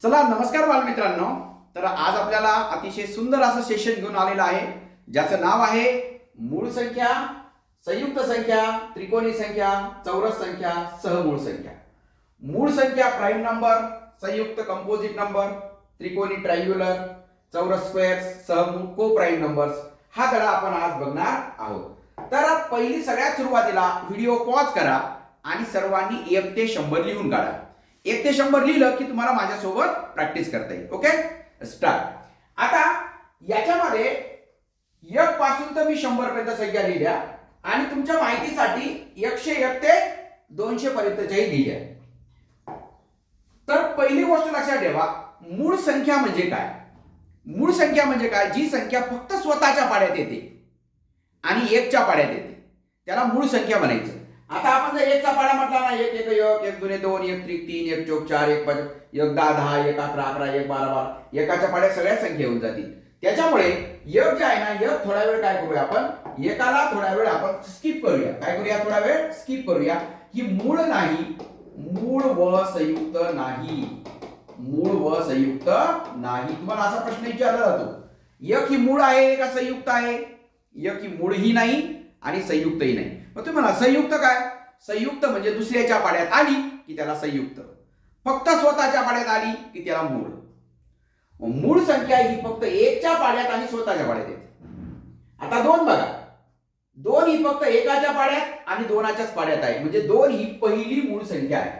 चला नमस्कार बालमित्रांनो. तर आज आपल्याला अतिशय सुंदर असं सेशन घेऊन आलेलं आहे ज्याचं नाव आहे मूळ संख्या, संयुक्त संख्या, त्रिकोणी संख्या, चौरस संख्या, सहमूळ संख्या. मूळ संख्या प्राईम नंबर, संयुक्त कंपोजिट नंबर, त्रिकोणी ट्रायंग्युलर, चौरस स्क्वेअर्स, सहमूळ को प्राईम नंबर्स हा धडा आपण आज बघणार आहोत. तर पहिली सगळ्यात सुरुवातीला व्हिडिओ पॉज करा आणि सर्वांनी 1 ते 100 लिहून काढा. 1 ते 100 लिहिलं की तुम्हाला माझ्यासोबत प्रॅक्टिस करता येईल. Okay, start. आता याच्यामध्ये 1 पासून तर मी 100 पर्यंत संख्या लिहिल्या आणि तुमच्या माहितीसाठी 101 ते 200 पर्यंतच्याही लिहिल्या. तर पहिली गोष्ट लक्षात ठेवा, मूळ संख्या म्हणजे काय. मूळ संख्या म्हणजे काय, जी संख्या फक्त स्वतःच्या पाड्यात येते आणि 1च्या पाड्यात येते त्याला मूळ संख्या म्हणायचं. आता आपण जर 1चा पाडा म्हटला ना, 1 1 1 1 2 2 1 3 3 1 4 4 1 5 1 10 10 1 11 11 1 12 12 एकाच्या पाड्यात सगळ्या संख्या येऊन जातील. त्याच्यामुळे 1 जे आहे ना, 1 थोडा वेळ काय करूया आपण, एकाला थोडा वेळ आपण स्किप करूया. काय करूया, थोडा वेळ स्किप करूया. ही मूळ नाही, मूळ व संयुक्त नाही, मूळ व संयुक्त नाही. तुम्हाला असा प्रश्न विचारला जातो, 1 ही मूळ आहे का संयुक्त आहे. 1 ही मूळ ही नाही आणि संयुक्तही नाही. मग तुम्ही म्हणा संयुक्त काय, संयुक्त म्हणजे दुसऱ्याच्या पाड्यात आली की त्याला संयुक्त, फक्त स्वतःच्या पाड्यात आली की त्याला मूळ. मूळ संख्या ही फक्त 1च्या पाड्यात आणि स्वतःच्या पाड्यात येते. आता 2 बघा, 2 ही फक्त 1च्या पाड्यात आणि 2च्याच पाड्यात आहे, म्हणजे 2 ही पहिली मूळ संख्या आहे.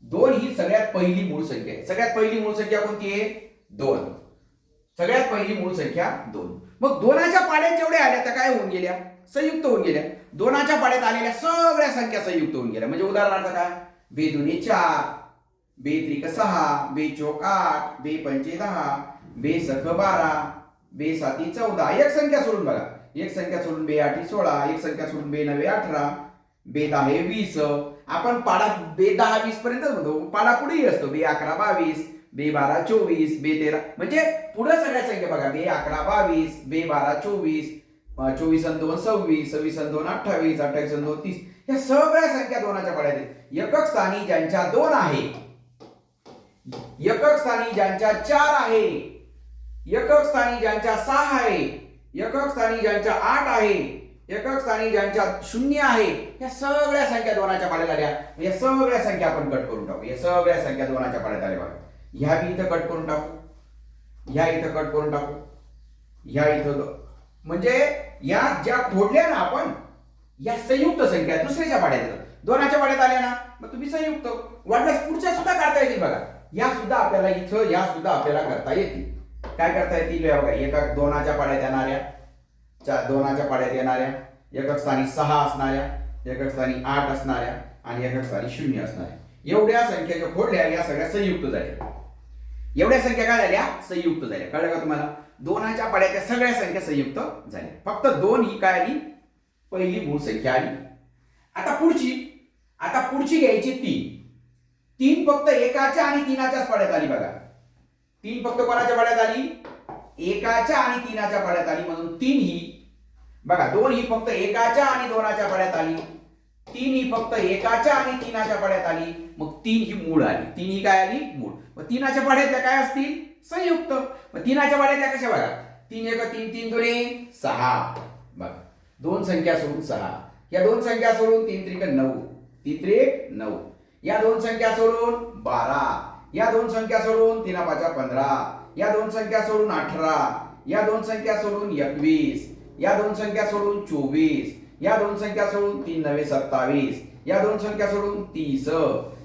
2 ही सगळ्यात पहिली मूळ संख्या आहे. सगळ्यात पहिली मूळ संख्या कोणती आहे, 2. सगळ्यात पहिली मूळ संख्या 2. मग 2च्या पाड्यात जेवढ्या आल्या त्या काय होऊन गेल्या, संयुक्त होऊन गेल्या. 2च्या पाड्यात आलेल्या सगळ्या संख्या संयुक्त होऊन गेल्या. म्हणजे उदाहरणार्थ काय, 2 दुनी 4, 2 त्रिक 6, 2 चौक 8, 2 पंचे 10, 2 सख 12, 2 साती 14. एक संख्या सोडून बघा, एक संख्या सोडून 2 आठी 16, एक संख्या सोडून 2 नवे 18, 2 दहा 20. आपण पाडा 2 10 20 पर्यंत म्हणतो, पाडा पुढेही असतो. 2 11 22, 2 12 24, 2 13, म्हणजे पुढे सगळ्या संख्या बघा, 2 11 22, 2 12 24, 24 आणि 2 26, 26 आणि 2 28, 28 आणि 2 30. या सगळ्या संख्या 2च्या पाड्यात आहेत. एकक स्थानी ज्यांच्या 2 आहे, एकक स्थानी ज्यांच्या 4 आहे, एकक स्थानी ज्यांच्या 6 आहे, एकक स्थानी ज्यांच्या 8 आहे, एकक स्थानी ज्यांच्या 0 आहे, या सगळ्या संख्या 2च्या पाड्यात आल्या. या सगळ्या संख्या आपण कट करून टाकू. या सगळ्या संख्या 2च्या पाड्यात आल्या बघा. ह्या बी इथं कट करून टाकू, ह्या इथं कट करून टाकू, ह्या इथं, म्हणजे या ज्या खोडल्या ना आपण, या संयुक्त संख्या दुसऱ्याच्या पाड्यात येतात. 2च्या पाड्यात आल्या ना, मग तुम्ही संयुक्त वाटल्यास पुढच्या सुद्धा काढता येतील बघा. या सुद्धा आपल्याला इथं, या सुद्धा आपल्याला करता येतील. काय करता येतील बघा, एका 2च्या पाड्यात येणाऱ्या, 2च्या पाड्यात येणाऱ्या, एकक स्थानी 6 असणाऱ्या, एकक स्थानी 8 असणाऱ्या आणि एकक स्थानी 0 असणाऱ्या, एवढ्या संख्येच्या खोडल्या या सगळ्या संयुक्त झाल्या. एवढ्या संख्या काय झाल्या, संयुक्त झाल्या. कळलं का तुम्हाला, 2च्या पाड्याच्या सगळ्या संख्या संयुक्त झाल्या. फक्त 2 ही काय आली, पहिली मूळ संख्या आली. आता पुढची घ्यायची 3. 3 फक्त 1च्या आणि 3च्याच पाड्यात आली बघा. 3 फक्त कोणाच्या पाड्यात आली, 1च्या आणि 3च्या पाड्यात आली, म्हणून 3 ही बघा. 2 ही फक्त 1च्या आणि 2च्या पाड्यात आली. 3 ही फक्त 1च्या आणि 3च्या पाड्यात आली, मग 3 ही मूळ आली. 3 ही काय आली, मूळ. मग 3च्या पाड्यातल्या काय असतील, संयुक्त. मग 3च्या पाड्यातल्या कशा बघा, 3 1 3 3 2 6 बघा. 2 संख्या सोडून 6, या 2 संख्या सोडून 3 त्रिक 9, 3 त्रिक 9, या 2 संख्या सोडून 12, या 2 संख्या सोडून 3 5 15, या 2 संख्या सोडून 18, या 2 संख्या सोडून 21, या 2 संख्या सोडून 24, या 2 संख्या सोडून 3 9 27, या 2 संख्या सोडून 30,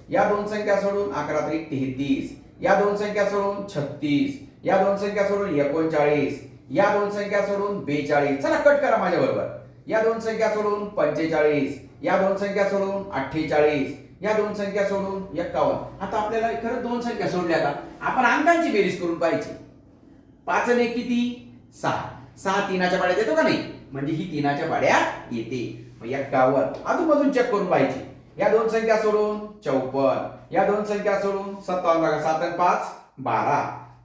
या 2 संख्या सोडून 11 त्रिक 33, या 2 संख्या सोडून 36, या 2 संख्या सोडून 39, या 2 संख्या सोडून 42. चला कट करा माझ्या बरोबर. या 2 संख्या सोडून 45, या 2 संख्या सोडून 48, या 2 संख्या सोडून 51. आता आपल्याला खरं 2 संख्या सोडल्या का, आपण अंकांची बेरीज करून पाहिजे. 5 आणि 1 किती, 6. 6 3च्या पाड्यात येतो का नाही, म्हणजे ही 3च्या पाड्यात येते. मग 51 अधूनमधून चेक करून पाहिजे. या 2 संख्या सोडून 54, या 2 संख्या सोडून 57 बघा. 7 आणि 5 12,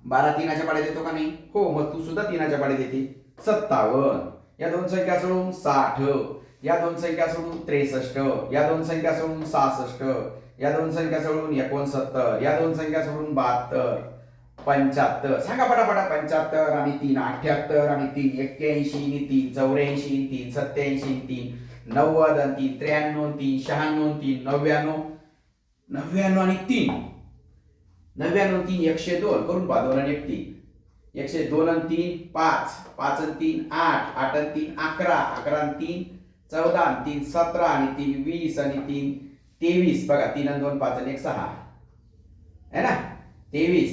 12 3च्या पाड्यात येतो का नाही, हो. मग तू सुद्धा 3च्या पाड्यात येते. 57, या 2 संख्या सोडून 60, या 2 संख्या सोडून 63, या 2 संख्या सोडून 66, या 2 संख्या सोडून 69, या 2 संख्या सोडून 72, 75. सांगा पटापटा. 75 आणि 3 78 आणि 3 81 आणि 3 84 आणि 3 87 आणि 3 90 आणि 3 93 आणि 3 96 आणि 3 99 99 आणि 3 99 3 102 करून पहा. 2 आणि 1 3 102 आणि 3 5 5 आणि 3 8 8 आणि 3 11 11 आणि 3 14 आणि 3 17 आणि 3 20 आणि 3 23. बघा 3 आणि 2 5 आणि 1 6 है ना. 23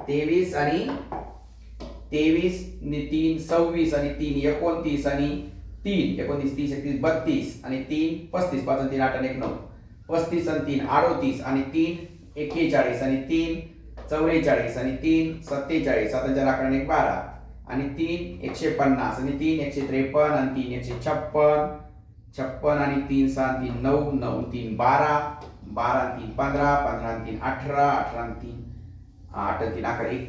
23 आणि 23 आणि 3 26 आणि 3 29 आणि 3 29 30 31 32 आणि 3 35 5 आणि 3 8 आणि 1 9 35 आणि 3 38 आणि 3 41 आणि 3 44 आणि 3 47 7 11 आणि 1 12 आणि 3 150 आणि 3 153 आणि 3 156 56 आणि 3 6 आणि 3 9 9 3 12 12 आणि 3 15 15 आणि 3 18 18 आणि 3 8 आणि 3 11 1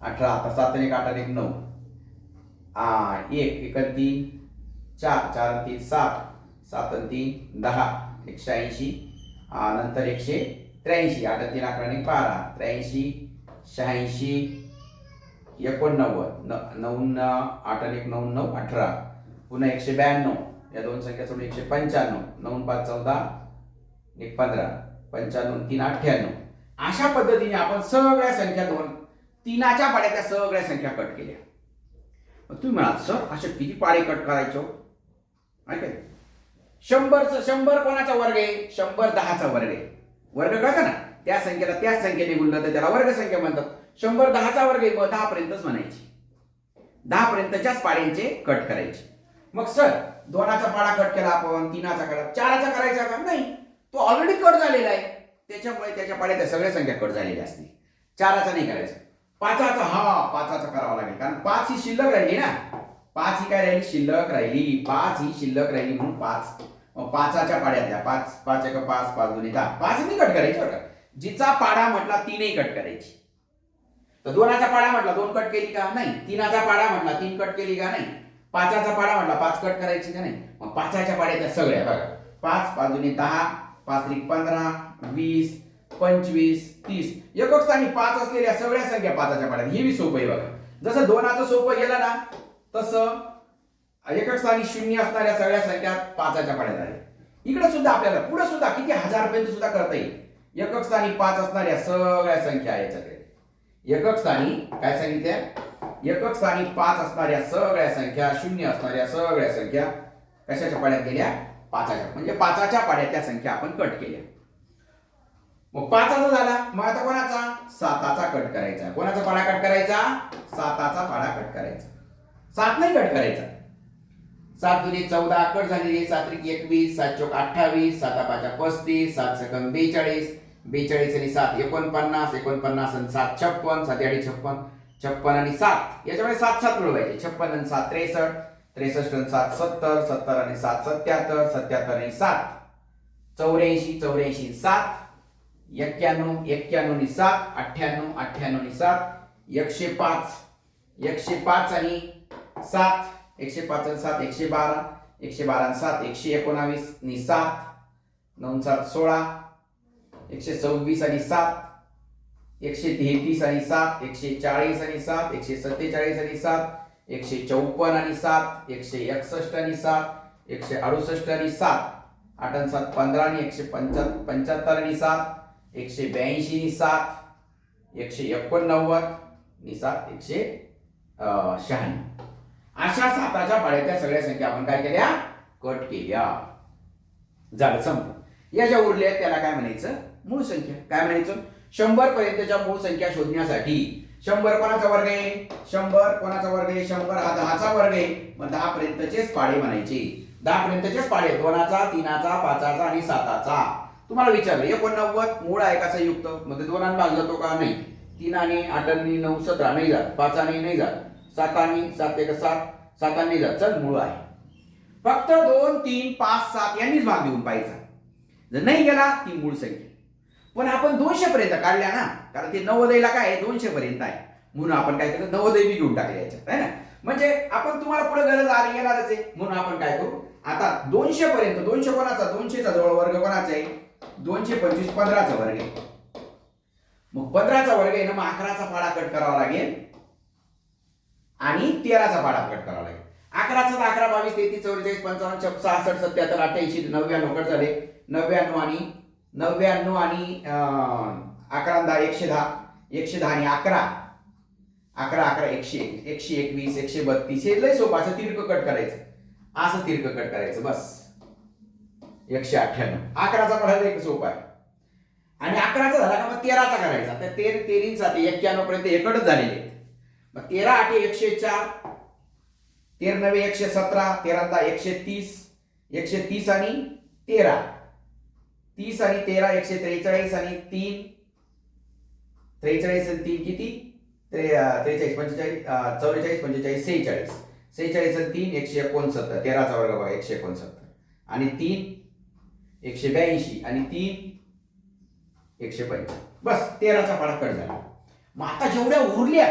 18 आता 7 आणि 1 8 आणि 1 9 1 1 आणि 3 4 4 आणि 3 7 7 आणि 3 10 180 नंतर 183 8 आणि 3 11 आणि 12 83 86 89 9 8 आणि 1 9 9 18 पुन्हा 192 या दोन संख्या सोडून 195 9 5 14 1 15 95 3 98. अशा पद्धतीने आपण सगळ्या संख्या तीनाच्या पाड्यातल्या सगळ्या संख्या कट केल्या. तुम्ही म्हणाल सर असे किती पाडे कट करायचो. ऐका 100 कोणाचा वर्ग आहे. 100 10चा वर्ग आहे. वर्ग कळतं ना. त्या संख्येला त्याच संख्येने गुणलं तर त्याला वर्ग संख्या म्हणतात. 100 10चा वर्ग आहे. मग 10 पर्यंतच म्हणायची. 10 पर्यंतच्याच पाड्यांचे कट करायचे. मग सर 2चा पाडा कट केला आपण. 3चा कट 4चा करायचा का नाही. तो ऑलरेडी कट झालेला आहे. त्याच्यामुळे त्याच्या पाड्यात सगळ्या संख्या कट झालेल्या असतील. 4चा नाही करायचा. 5चा करावा लागेल कारण 5 ही शिल्लक राहिली ना. 5 ही काय राहिली. शिल्लक राहिली. 5 ही शिल्लक राहिली म्हणून 5. 5च्या पाड्यातल्या 5 5 1 5 5 2 10 5 ही कट करायची बरं का. जिचा पाडा म्हटला 3ही कट करायची. तर 2चा पाडा म्हटला 2 कट केली का नाही. 3चा पाडा म्हटला 3 कट केली का नाही. 5चा पाडा म्हटला 5 कट करायची का नाही. मग 5च्या पाड्यातल्या सगळ्या बघा 5 5 2 10 5 3 15 20 25 30 एकक स्थानी 5 असलेल्या सगळ्या संख्या 5च्या पाड्यात. हे बी सोपं आहे बघा. जसं 2चं सोपं गेलं ना तसं एकक स्थानी 0 असणाऱ्या सगळ्या संख्या 5च्या पाड्यात आल्या. इकडे सुद्धा आपल्याला पुढे सुद्धा किती हजारपर्यंत सुद्धा करता येईल. एकक स्थानी 5 असणाऱ्या सगळ्या संख्या याच्याकडे. एकक स्थानी काय सांगितल्या. एकक स्थानी 5 असणाऱ्या सगळ्या संख्या 0 असणाऱ्या सगळ्या संख्या कशाच्या पाड्यात गेल्या. 5च्या. म्हणजे 5च्या पाड्यातल्या संख्या आपण कट केल्या. मग 5चा झाला. मग आता कोणाचा 7चा कट करायचा. कोणाचा पाडा कट करायचा. 7चा पाडा कट करायचा. 7 नाही कट करायचा. 7 दुनी 14 कट झालेली. 7 त्रिक 21 7 चौक 28 7 5 35 7 सेकंद 42 42 आणि 7 49 49 आणि 7 56 7 8 56 56 आणि 7 याच्यामध्ये 7 7 मिळवायचे. 56 आणि 7 63 63 आणि 7 70 70 आणि 7 77 77 आणि 7 84 84 7 91 91 आणि 7 98 98 आणि 7 105 105 आणि 7 105 आणि 7 112 112 आणि 7 119 आणि 7 9 7 16 126 आणि 7 133 आणि 7 140 आणि 7 147 आणि 7 154 आणि 7 161 आणि 7 168 आणि 7 8 आणि 7 15 आणि 175 आणि 7 182 आणि 7 189 आणि 7 196. अशा 7च्या पाड्यातल्या सगळ्या संख्या आपण काय केल्या कट केल्या. झालं संपलं. या ज्या उरल्या त्याला काय म्हणायचं मूळ संख्या. काय म्हणायचं 100 पर्यंतच्या मूळ संख्या शोधण्यासाठी 100 कोणाचा वर्ग आहे. 100 कोणाचा वर्ग आहे. 100 हा 10चा वर्ग आहे. मग 10 पर्यंतचेच पाडे म्हणायचे. 10 पर्यंतचेच पाडे 2चा 3चा 5चा आणि 7चा. तुम्हाला विचारलं 89 मूळ आहे का संयुक्त. मग 2 आणि भाग जातो का नाही. 3 आणि 8 आणि 9 17 नाही जात. 5 आणि नाही जात. 7 आणि 7 1 7 7 आणि जात. चल मूळ आहे. फक्त 2 3 5 7 यांनीच भाग देऊन पाहायचा. जर नाही गेला ती मूळ संख्या. पण आपण 200 पर्यंत काढल्या ना कारण ते 90ला काय आहे 200 पर्यंत आहे म्हणून आपण काय केलं 90 बी घेऊन टाकले याच्यात आहे ना. म्हणजे आपण तुम्हाला पुढे गरज आली येणारच आहे म्हणून आपण काय करू आता 200 पर्यंत. 200 कोणाचा 200चा जवळ वर्ग कोणाचा आहे 225 15चा वर्ग आहे. मग 15चा वर्ग आहे ना, मग 11चा पाडा कट करावा लागेल आणि 13चा पाडा कट करावा लागेल. 11चा 11, 22, 33, 44, 55, 66, 77, 88, 99 कट झाले. 99 आणि 99 आणि 11 10 110, 110 आणि 11 11 11 121, 121, 132. हे लय सोपं, असं तिरकं कट करायचं, असं तिरकं कट करायचं बस. 198. 11चा पडायला एक सोपा आहे. आणि 11चा झाला का मग 13चा करायचा. तर 13 साठी 91 पर्यंत हे कटच झालेले आहेत. मग 13 8 104, 13 9 117, 13 10 130, 130 आणि 13, 30 आणि 13 143 आणि 3, 43 आणि 3 किती? 43 45 44 45 46, 46 आणि 3 169. 13चा वर्ग बघा 169 आणि 3 182 आणि 3 105. बस 13चा पाडा कट झाला. मग आता जेवढ्या उरल्या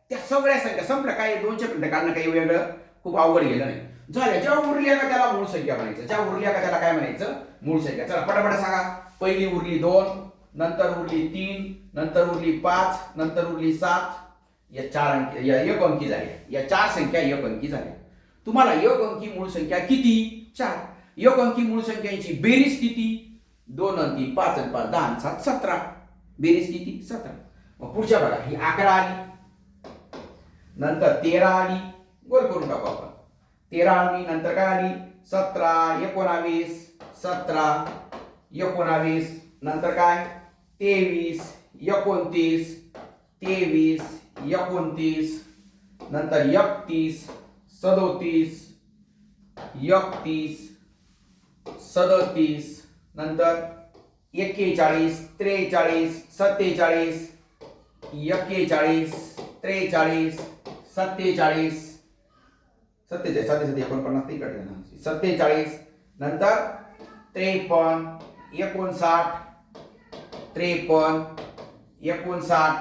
त्या सगळ्या संख्या संपल्या. काय 200 पर्यंत काढणं काही वेगळं खूप अवघड गेलं नाही. झाल्या ज्या उरल्या का त्याला मूळ संख्या म्हणायचं, ज्या उरल्या का त्याला काय म्हणायचं? मूळ संख्या. चला पटापट सांगा. पहिली उरली 2, नंतर उरली 3, नंतर उरली 5, नंतर उरली 7. या 4 अंकी एक अंकी झाल्या. या 4 संख्या एक अंकी झाल्या. तुम्हाला एक अंकी मूळ संख्या किती? 4. एक अंकी मूळ संख्यांची बेरीज किती? 2 आणि 3 5 आणि 5 10 आणि 7 17. बेरीज किती? 17. मग पुढच्या बघा, ही 11 आली, नंतर 13 आली, गोल करून टाकू आपण. 13 आली, नंतर काय आली? 17 19 17 19, नंतर काय? 23 29 23 29, नंतर 31 37 31 37, नंतर 41 43 47 41 43 47 47 47 47, नंतर 53 59 53 59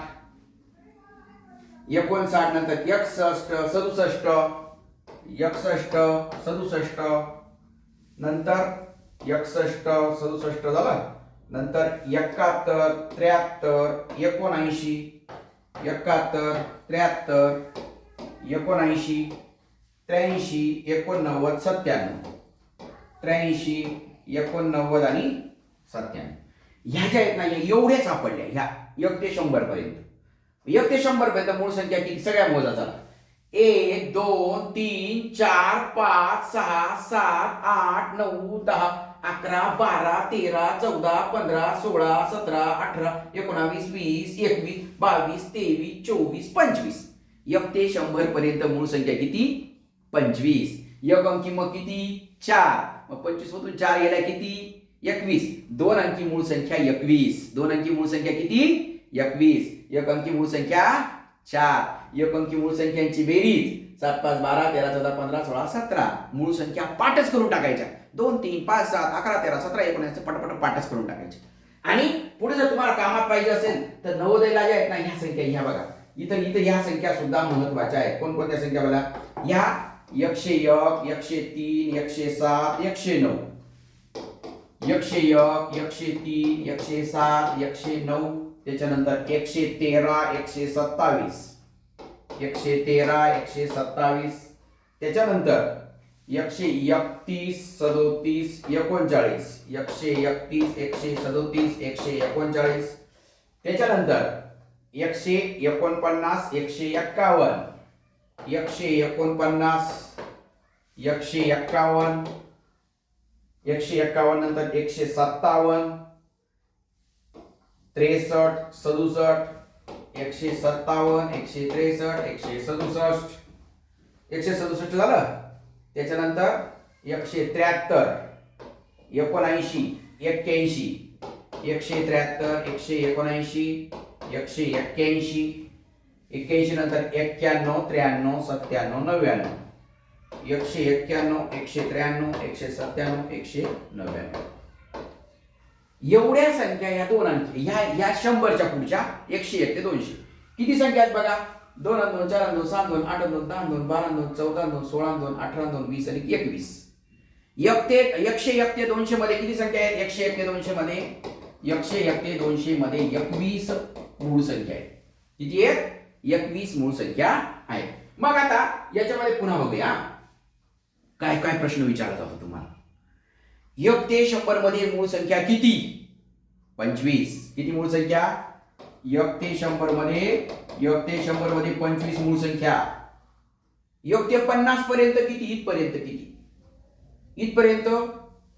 59, नंतर 61 67 61 67, नंतर 61 67 झालं. नंतर 71 73 79 71 73 79 83 89 97 83 89 आणि 97. ह्या ज्या आहेत ना, एवढ्या सापडल्या ह्या 1 ते 100 पर्यंत. 1 ते 100 पर्यंत मूळ संख्या किती? सगळ्या मोजा चला. 1 2 3 4 5 6 7 8 9 10 11 12 13 14 15 16 17 18 19 20 21 22 23 24 25. 1 ते 100 पर्यंत मूळ संख्या किती? 25. एक अंकी मग किती? 4. मग 25 मधून 4 गेला किती? 21. 2 अंकी मूळ संख्या 21. 2 अंकी मूळ संख्या किती? 21. एक अंकी मूळ संख्या 4. एक अंकी मूळ संख्यांची बेरीज 7 5 12 13 14 15 16 17. मूळ संख्या पाठच करून टाकायच्या. 2 3 5 7 11 13 17 19 पटापट पाठच करून टाकायचे. आणि पुढे जर तुम्हाला कामात पाहिजे असेल तर नवोदयला ज्या आहेत ना, ह्या संख्या ह्या बघा. इथं ह्या संख्या सुद्धा महत्वाच्या आहेत. कोणकोणत्या संख्या बघा? ह्या 101 103 107 109, 101 103 107 109, त्याच्यानंतर 113 127 113 127, त्याच्यानंतर 131 37 39 131 137 139, त्याच्यानंतर 149 151 149 151 151, नंतर 157 63 67 157 163 167 झालं. त्याच्यानंतर 173 79 81 173 179 181 81, नंतर 91 93 97 99 191 193 197 199. एवढ्या संख्या या 2 अंकी ह्या 100च्या पुढच्या 101 ते 200 किती संख्या आहेत बघा? 2 आणि 2 4 आणि 2 7 2 8 आणि 2 10 आणि 2 12 आणि 2 14 आणि 2 16 आणि 2 18 आणि 2 20 आणि 21. 101 ते 200 मध्ये किती संख्या आहेत? 101 ते 200 मध्ये 100, 1 ते 200 मध्ये 21 मूळ संख्या आहेत. किती आहेत? 21 मूळ संख्या आहेत. मग आता याच्यामध्ये पुन्हा बघूया काय काय प्रश्न विचारला जातो तुम्हाला. 1 ते 100 मध्ये मूळ संख्या किती? 25. किती मूळ संख्या? 1 ते 100 मध्ये 25 मूळ संख्या. 1 ते 50 पर्यंत किती? इथपर्यंत किती? इथपर्यंत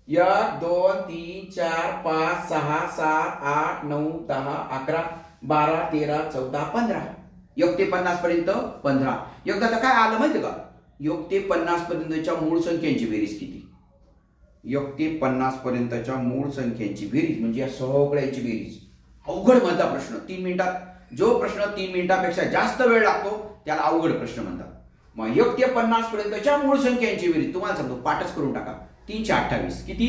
1 2 3 4 5 6 7 8 9 10 11 12 13 14 15. 1 ते 50 पर्यंत 15. एकदा आता काय आलं माहिती का? 1 ते 50 पर्यंतच्या मूळ संख्यांची बेरीज किती? 1 ते 50 पर्यंतच्या मूळ संख्यांची बेरीज म्हणजे या सगळ्यांची बेरीज. अवघड म्हणता प्रश्न. 3 मिनिटात जो प्रश्न 3 मिनिटापेक्षा जास्त वेळ लागतो त्याला अवघड प्रश्न म्हणतात. मग 1 ते 50 पर्यंतच्या मूळ संख्यांची बेरीज तुम्हाला सांगतो, पाठच करून टाका. 328. किती?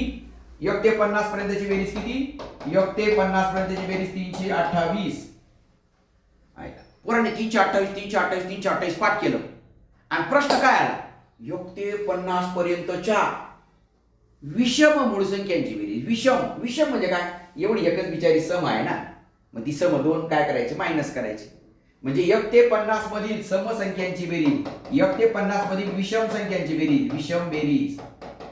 1 ते 50 पर्यंतची बेरीज किती? 1 ते 50 पर्यंतची बेरीज 328. पोरांनी 328 पाठ केलं आणि प्रश्न काय आला? 1 ते 50 पर्यंतच्या विषम मूळ संख्यांची बेरीज. विषम म्हणजे काय? एवढी एकच बिचारी सम आहे ना, मग ती सम 2 काय करायची? मायनस करायची. म्हणजे 1 ते 50 मधील समसंख्यांची बेरीज, 1 ते 50 मधील विषम संख्यांची बेरीज, विषम बेरीज.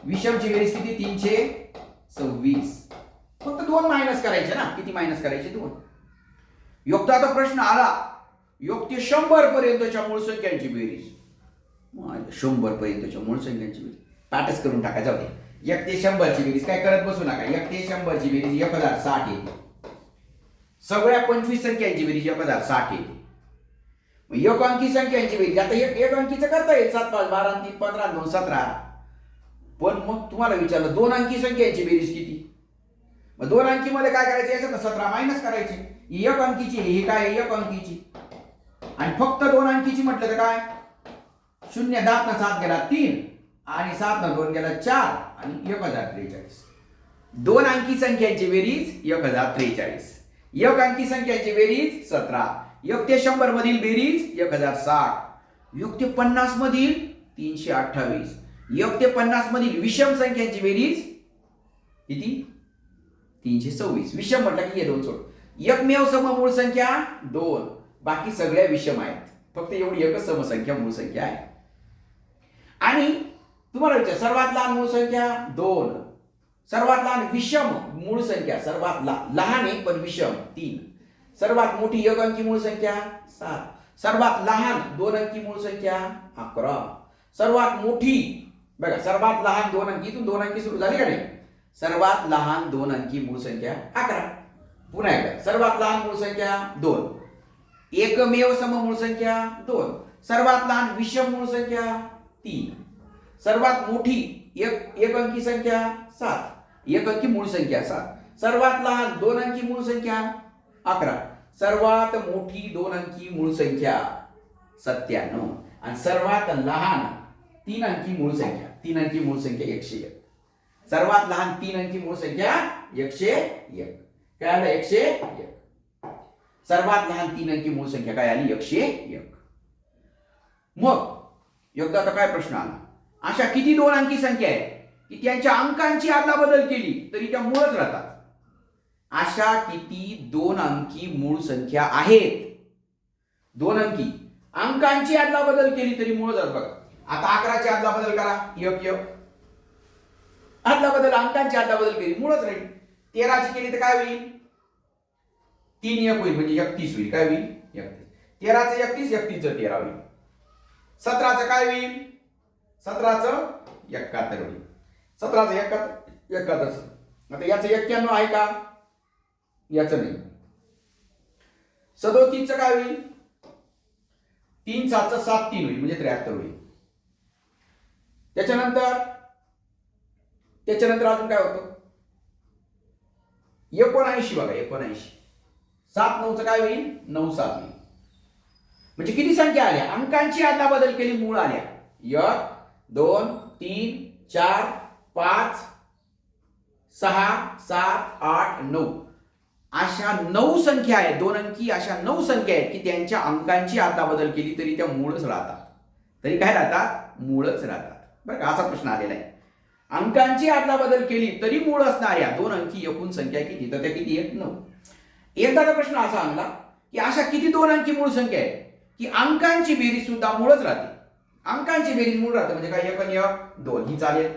विषमची बेरीज किती? 326. फक्त 2 मायनस करायचे ना. किती मायनस करायचे? 2. योग्य आता प्रश्न आला 1 ते 100 पर्यंतच्या मूळ संख्यांची बेरीज. 100 पर्यंतच्या मूळ संख्यांची बेरीज पाठच करून टाका. जाऊ दे. 1 ते 100 ची बेरीज काय करत बसू नका. 1 ते 100 ची बेरीज 1060 येते. सगळ्या 25 संख्यांची बेरीज 1060 येते. मग एक अंकी संख्यांची बेरीज आता एक अंकीचं करता येईल. 7 5 12 3 15 2 17. पण मग तुम्हाला विचारलं 2 अंकी संख्यांची बेरीज किती? मग 2 अंकी मध्ये काय करायचं? याच्यात 17 मायनस करायची. ही 1 अंकीची, ही काय? 1 अंकीची. आणि फक्त 2 अंकीची म्हटलं तर काय? 0 10 न 7 गेला 3 आणि 7 न 2 गेला 4 आणि 1043. 2 अंकी संख्यांची बेरीज 1043. 1 अंकी संख्यांची बेरीज 17. 1 ते 100 मधील बेरीज 1060. 1 ते 50 मधील 328. 1 ते 50 मधील विषम संख्यांची बेरीज किती? 326. विषम म्हटलं की हे 2 सोड. एकमेव सममूळ संख्या 2. बाकी सगळ्या विषम आहेत. फक्त एवढी एकच समसंख्या मूळ संख्या आहे. आणि तुम्हाला विचार सर्वात लहान मूळ संख्या 2. सर्वात लहान विषम मूळ संख्या सर्वात लहान आहे पण विषम 3. सर्वात मोठी 1 अंकी मूळ संख्या 7. सर्वात लहान 2 अंकी मूळ संख्या 11. सर्वात मोठी बघा सर्वात लहान 2 अंकी, इथून 2 अंकी सुरू झाली का नाही? सर्वात लहान 2 अंकी मूळ संख्या 11. पुन्हा एकदा सर्वात लहान मूळ संख्या 2. एकमेव सममूळ संख्या 2. सर्वात लहान विषम मूळ संख्या 3. सर्वात मोठी एक अंकी संख्या 7. 1 अंकी मूळ संख्या 7. सर्वात लहान 2 अंकी मूळ संख्या 11. सर्वात मोठी 2 अंकी मूळ संख्या 97. आणि सर्वात लहान 3 अंकी मूळ संख्या 101. सर्वात लहान 3 अंकी मूळ संख्या 101. काय आलं? 101. सर्वात लहान 3 अंकी मूळ संख्या काय आली? 101. मग एकदा आता काय प्रश्न आला? अशा किती 2 अंकी संख्या आहेत की त्यांच्या अंकांची अदलाबदल केली तरी त्या मूळच राहतात? अशा किती 2 अंकी मूळ संख्या आहेत? 2 अंकी अंकांची अदलाबदल केली तरी मूळच राहतात. बघा आता 11 ची अदलाबदल करा. 1 1 अदलाबदल अंकांची अदलाबदल केली मूळच राहील. 13 ची केली तर काय होईल? 3 1 होईल म्हणजे 31 होईल. काय होईल? 31. 13 चं 31, 31 चं 13 होईल. 17 चं काय होईल? 17 चं 71 होईल. 17 चं 71. आता याचं 91 आहे का? याचं नाही. 37 चं काय होईल? 3 7 चं 7 3 होईल म्हणजे 73 होईल. त्याच्यानंतर अजून काय होतं? 79 बघा 79. 7 9 चं काय होईल? 9 7 होईल. म्हणजे किती संख्या आल्या? अंकांची अदलाबदल केली मूळ आल्या. 1 2 3 4 5 6 7 8 9. अशा 9 संख्या आहेत. 2 अंकी अशा 9 संख्या आहेत की त्यांच्या अंकांची अदलाबदल केली तरी त्या मूळच राहतात. तरी काय राहतात? मूळच राहतात. बरं का? असा प्रश्न आलेला आहे. अंकांची अदलाबदल केली तरी मूळ असणाऱ्या 2 अंकी एकूण संख्या किती? तर त्या किती आहेत? 9. एकदाचा प्रश्न असा आणला की अशा किती 2 अंकी मूळ संख्या आहेत की अंकांची बेरीज सुद्धा मूळच राहते. अंकांची बेरीज मूळ राहते म्हणजे काय? 1 आणि 1 2 ही चालेल.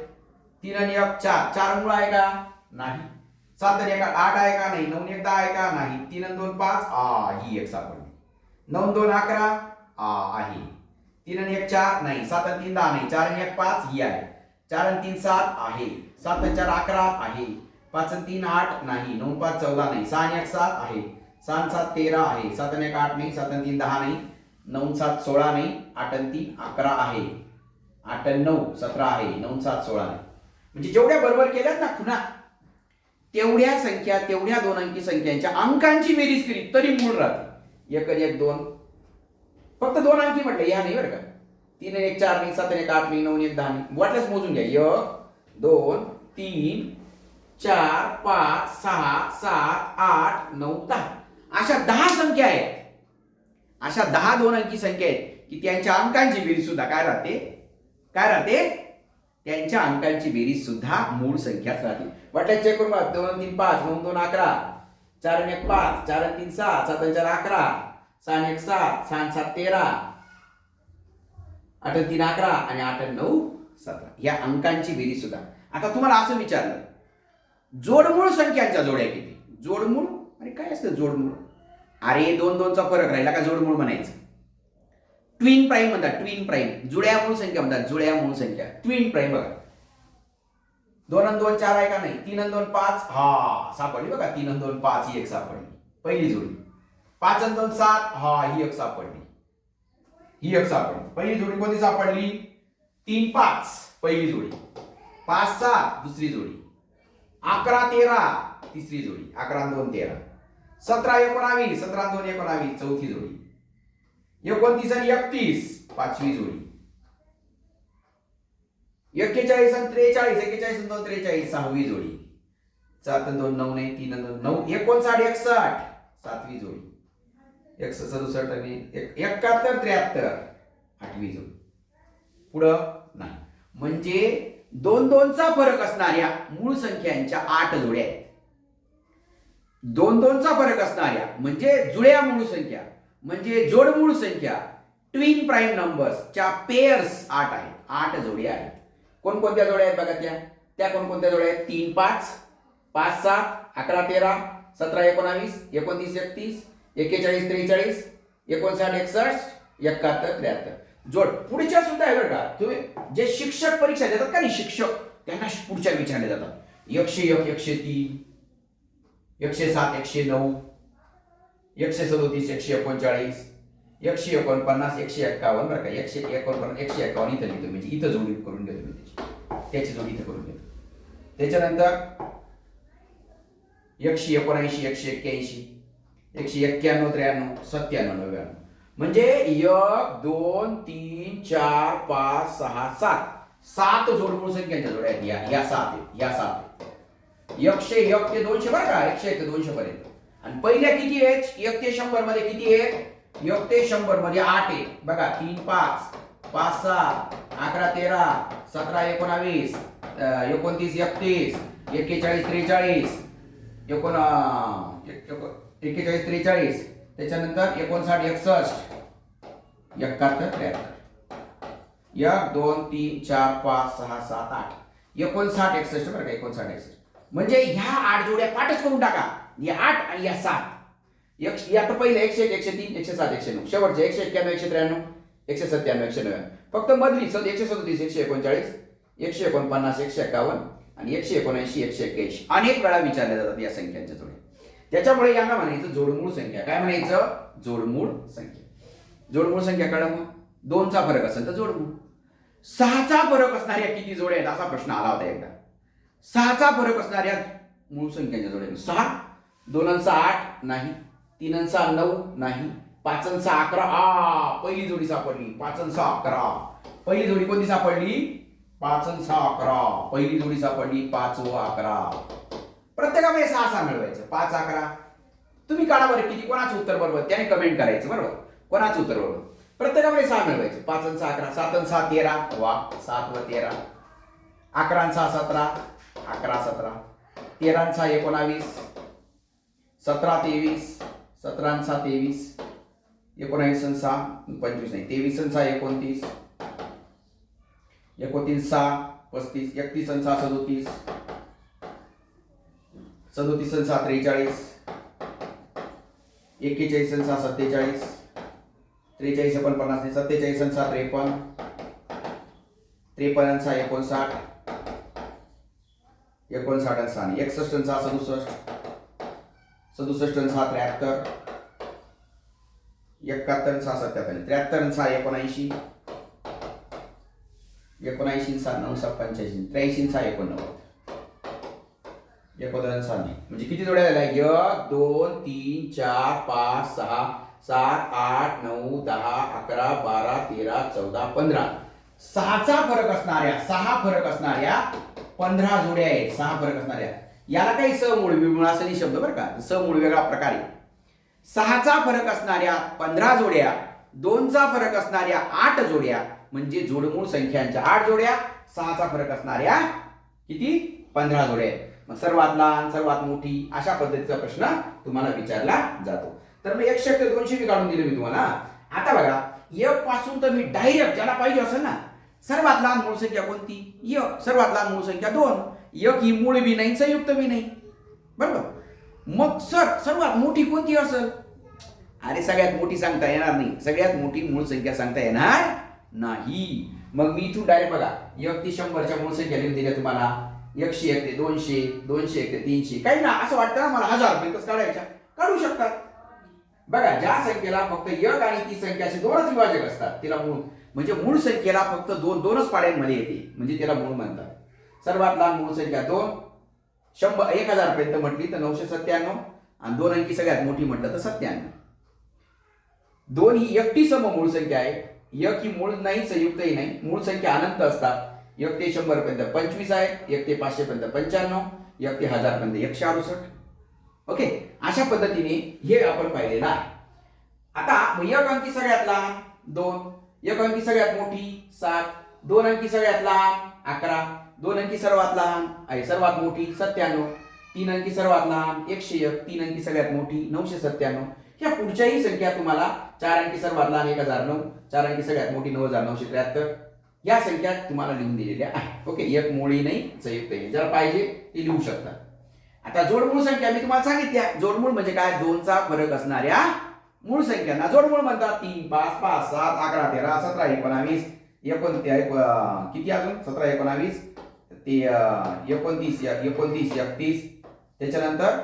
3 आणि 1 4 4 मूळ आहे का? नाही. 7 आणि 1 8 आहे का? नाही. 9 आणि 1 10 आहे का? नाही. 3 आणि 2 5 ही एक सापडली. 9 आणि 2 11 आहे. 3 आणि 1 4 नाही. 7 आणि 3 10 नाही. 4 आणि 1 5 ही आहे. 4 आणि 3 7 आहे. 7 आणि 4 11 आहे. 5 आणि 3 8 नाही. 9 5 14 नाही. 6 आणि 1 7 आहे. 6 आणि 7 13 आहे. 7 आणि 1 8 नाही. 7 आणि 3 10 नाही. 9 7 16 नाही. 8 आणि 3 11 आहे. 8 आणि 9 17 आहे. 9 7 16 नाही. म्हणजे जेवढ्या बरोबर केल्यात ना खुणा तेवढ्या संख्या तेवढ्या 2 अंकी संख्यांच्या अंकांची बेरीज केली तरी मूळ राहते. 1 आणि 1 2 फक्त 2 अंकी म्हटलं या नाही बरं का. 3 आणि 1 4 नाही. 7 आणि 1 8 नाही. 9 आणि 1 10 नाही. वाटल्यास मोजून घ्या. 1 2 3 4 5 6 7 8 9 10 अशा 10 संख्या आहेत. अशा 10 2 अंकी संख्या आहेत की त्यांच्या अंकांची बेरीज सुद्धा काय राहते? काय राहते? त्यांच्या अंकांची बेरीज सुद्धा मूळ संख्याच राहते. वाटल्यास चेक करून बघा. 2 आणि 3 5 9 2 11 4 आणि 1 5 4 आणि 3 6 7 आणि 4 11 6 आणि 1 7 6 आणि 7 13 8 आणि 3 11 आणि 8 आणि 9 17 या अंकांची बेरीज सुद्धा. आता तुम्हाला असं विचारलं जोडमूळ संख्यांच्या जोड्या किती? जोडमूळ अरे काय असतं जोडमूळ? अरे 2 2 चा फरक राहिला का जोडमूळ म्हणायचं. ट्विन प्राईम म्हणतात. ट्विन प्राईम जुळ्या मूळ संख्या म्हणतात. जुळ्या मूळ संख्या ट्विन प्राईम. बघा 2 आणि 2 4 आहे का? नाही. 3 आणि 2 5 सापडली बघा. 3 आणि 2 5 ही एक सापडली पहिली जोडी. 5 आणि 2 7 ही एक सापडली. ही एक सापडली. पहिली जोडी कोणती सापडली? 3 5 पहिली जोडी. 5 7 दुसरी जोडी. 11 13 तिसरी जोडी. 11 आणि 2 13. 17 19 17 आणि 2 19 चौथी जोडी. 29 आणि 31 पाचवी जोडी. 41 आणि 43 41 आणि 2 43 सहावी जोडी. 7 आणि 2 9 नाही. 3 आणि 2 9 59 61 सातवी जोडी. 67 आणि 71 73 आठवी जोडी. पुढं नाही. म्हणजे 2 2 चा फरक असणाऱ्या मूळ संख्यांच्या 8 जोड्या आहेत. 2 2 चा फरक असणाऱ्या म्हणजे जुळ्या मूळ संख्या म्हणजे जोडमूळ संख्या ट्विन प्राईम नंबर्सच्या पेअर्स 8 आहेत. 8 जोड्या आहेत. कोणकोणत्या जोड्या आहेत बघा त्या कोणकोणत्या जोड्या आहेत? 3 5 5 7 11 13 17 19 29 31 41 43 59 61 71 73 जोड. पुढच्या सुद्धा आहे बरं का. तुम्ही जे शिक्षक परीक्षा देतात का नाही शिक्षक त्यांना पुढच्या विचारले जातात. 101 103 107 109 137 139 149 151 बरं का. 149 151 इथं लिहितो म्हणजे इथं जोडी करून घेतो मी त्याची जोडी इथं करून घेतो. त्याच्यानंतर 179 181 191 93 97 99 म्हणजे 1 2 3 4 5 6 7 7 जोडमूळ संख्यांच्या जोड्या आहेत. या 7 आहेत. या 7 आहेत. 101 ते 200 बरं का. 101 ते 200 पर्यंत. आणि पहिल्या किती आहेत? 1 ते 100 मध्ये किती आहेत? 1 ते 100 मध्ये 8 आहेत बघा. 3 5 5 7 11 13 17 19 29 31 41 43 41 43 त्याच्यानंतर 59 61 71 73 1 2 3 4 5 6 7 8 59 61 बरं का. 59 61 म्हणजे ह्या 8 जोड्या पाठच करून टाका. या 8 आणि या 7 या तर पहिले 101 103 107 109 शेवटचे 191 193 197 199 फक्त मधली 137 139 149 151 आणि 179 181 अनेक वेळा विचारल्या जातात या संख्यांच्या जोड्या. त्याच्यामुळे यांना म्हणायचं जोडमूळ संख्या. काय म्हणायचं? जोडमूळ संख्या. जोडमूळ संख्या कळलं मग. 2 चा फरक असेल तर जोडमूळ. 6 चा फरक असणाऱ्या किती जोड्या आहेत असा प्रश्न आला होता एकदा. 6 चा फरक असणाऱ्या मूळ संख्यांच्या जोड्या 6 2 आणि 6 8 नाही. 3 आणि 6 9 नाही. 5 आणि 6 11 पहिली जोडी सापडली. 5 आणि 6 11 पहिली जोडी कोणती सापडली? 5 आणि 6 11 पहिली जोडी सापडली. 5 व 11 प्रत्येकामध्ये 6 6 मिळवायचं. 5 11 तुम्ही काढा बरं किती कोणाचं उत्तर बरोबर त्याने कमेंट करायचं बरोबर. कोणाचं उत्तर बरोबर प्रत्येकामध्ये 6 मिळवायचे. 5 आणि 6 11 7 आणि 6 13 वा 7 व 13 11 6 17, 11 17, 13 6 19, 17 23, 17 6 23, 19 6 25 नाही, 23 6 29, 29 6 35, 31 6 37, 37 6 43, 41 6 47, 43 49, 47 6 53, 53 6 59, 59 6 61 6 67, 67 6 73, 71 6 77, 73 6 79, 79 6 9 7 85, 83 6 89, 19 6 नाही. म्हणजे किती जोड्या झाल्या? 1 2 3 4 5 6 7 8 9 10 11 12 13 14 15. 6चा फरक असणाऱ्या 6 फरक असणाऱ्या 15 जोड्या आहेत. 6 फरक असणाऱ्या, याला काही समूळ विमुळ असं नाही शब्द बरं का. समूळ वेगळा प्रकार आहे. 6चा फरक असणाऱ्या 15 जोड्या, 2चा फरक असणाऱ्या 8 जोड्या, म्हणजे जोडमूळ संख्यांच्या 8 जोड्या, 6चा फरक असणाऱ्या किती? 15 जोड्या आहेत. मग सर्वात लहान सर्वात मोठी अशा पद्धतीचा प्रश्न तुम्हाला विचारला जातो. तर मी 100 ते 200 मी काढून दिले मी तुम्हाला. आता बघा, 1 पासून तर मी डायरेक्ट ज्याला पाहिजे असेल ना, सर्वात लहान मूळ संख्या कोणती? 1. सर्वात लहान मूळ संख्या 2. 1 ही मूळ बी नाही, संयुक्त बी नाही, बरोबर. मग सर सर्वात मोठी कोणती असेल? अरे सगळ्यात मोठी सांगता येणार नाही. सगळ्यात मोठी मूळ संख्या सांगता येणार नाही. मग मी इथून डायरेक्ट बघा, 1 ते 100च्या मूळ संख्या लिहून दिल्या तुम्हाला. 101 ते 200, 201 ते 300. काही ना असं वाटतं ना मला 1000 रुपये कसं काढायच्या? काढू शकतात. बघा, ज्या संख्येला फक्त 1 आणि ती संख्या असे दोनच विभाजक असतात, तिला मूळ म्हणजे मूळ संख्येला फक्त दोनच पाड्यांमध्ये येते, म्हणजे त्याला मूळ म्हणतात. सर्वात लहान मूळ संख्या 2. 1000 पर्यंत म्हटली तर 997, आणि 2 अंकी सगळ्यात मोठी म्हटलं तर 97. 2 ही एकटी सममूळ संख्या आहे. 1 ही मूळ नाही, संयुक्तही नाही. मूळ संख्या अनंत असतात. 1 ते 100 पर्यंत 25 आहे, 1 ते 500 पर्यंत 95, 1 ते 1000 पर्यंत 168. ओके, अशा पद्धतीने हे आपण पाहिलेलं आहे. आता 1 अंकी सगळ्यात लहान 2, 1 अंकी सगळ्यात मोठी 7, 2 अंकी सगळ्यात लहान 11, 2 अंकी सर्वात लहान आहे सर्वात मोठी 97, 3 अंकी सर्वात लहान 101, 3 अंकी सगळ्यात मोठी 997. ह्या पुढच्याही संख्या तुम्हाला 4 अंकी सर्वात लहान 1009, 4 अंकी सगळ्यात मोठी 9973. या संख्या तुम्हाला लिहून दिलेल्या आहेत. ओके, एक मूळही नाही, संयुक्त नाही. ज्याला पाहिजे ते लिहू शकता. आता जोडमूळ संख्या मी तुम्हाला सांगितल्या. जोडमूळ म्हणजे काय? 2चा फरक असणाऱ्या मूळ संख्यांना जोडमूळ म्हणतात. 3 5 5 7 11 13 17 19 किती अजून 17 19 ते 29 29 31, त्याच्यानंतर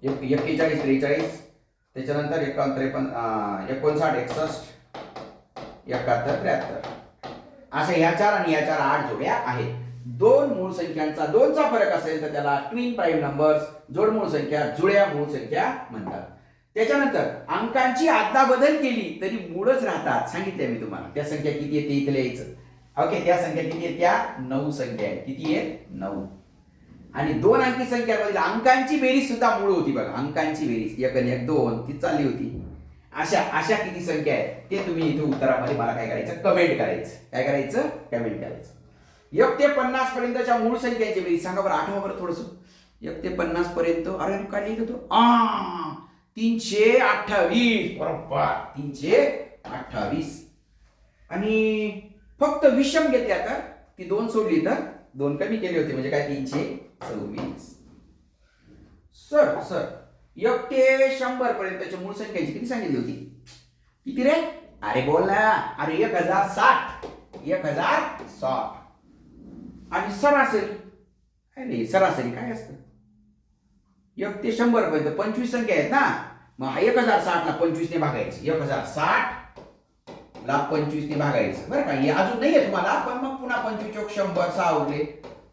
41 43, त्याच्यानंतर 51 59 61 71 73. अशा ह्या 4 आणि ह्या 4 8 जोड्या आहेत. 2 मूळ संख्यांचा 2चा फरक असेल तर त्याला ट्विन प्राईम नंबर्स, जोडमूळ संख्या, जुळ्या मूळ संख्या म्हणतात. त्याच्यानंतर अंकांची अदलाबदल केली तरी मूळच राहतात. सांगितले मी तुम्हाला. त्या संख्या किती येते इथे लिहायचं. ओके, त्या संख्या किती आहेत? त्या 9 संख्या आहेत. किती आहेत? 9. आणि 2 अंकी संख्यांमधील अंकांची बेरीज सुद्धा मूळ होती बघा. अंकांची बेरीज 1 आणि 1 2 ती चालली होती. अशा किती संख्या आहेत ते तुम्ही इथे उत्तरामध्ये मला काय करायचं? कमेंट करायचं. काय करायचं? कमेंट करायचं. 1 ते 50 पर्यंतच्या मूळ संख्यांची बेरीज सांगा बरं. आठवा बरं थोडस. 1 ते 50 पर्यंत. अरे काय लिहिलं तो? 328. बरोबर, 328. आणि फक्त विषम घेतल्या तर ती 2 सोडली तर 2 कमी केले होते, म्हणजे काय? 326. सर 1 ते 100 पर्यंतच्या मूळ संख्यांची किती सांगितली होती? किती रे? अरे बोल ना. अरे 1060. 1060. आणि सरासरी अरे सरासरी काय असतं? 1 ते 100 पर्यंत 25 संख्या आहेत ना. मग 1060 ला 25 ने भागायचं. 1060 ला 25 ने भागायचं बरं का. हे अजून नाहीये तुम्हाला, पण मग पुन्हा 25 चौक 100, 6 उरले.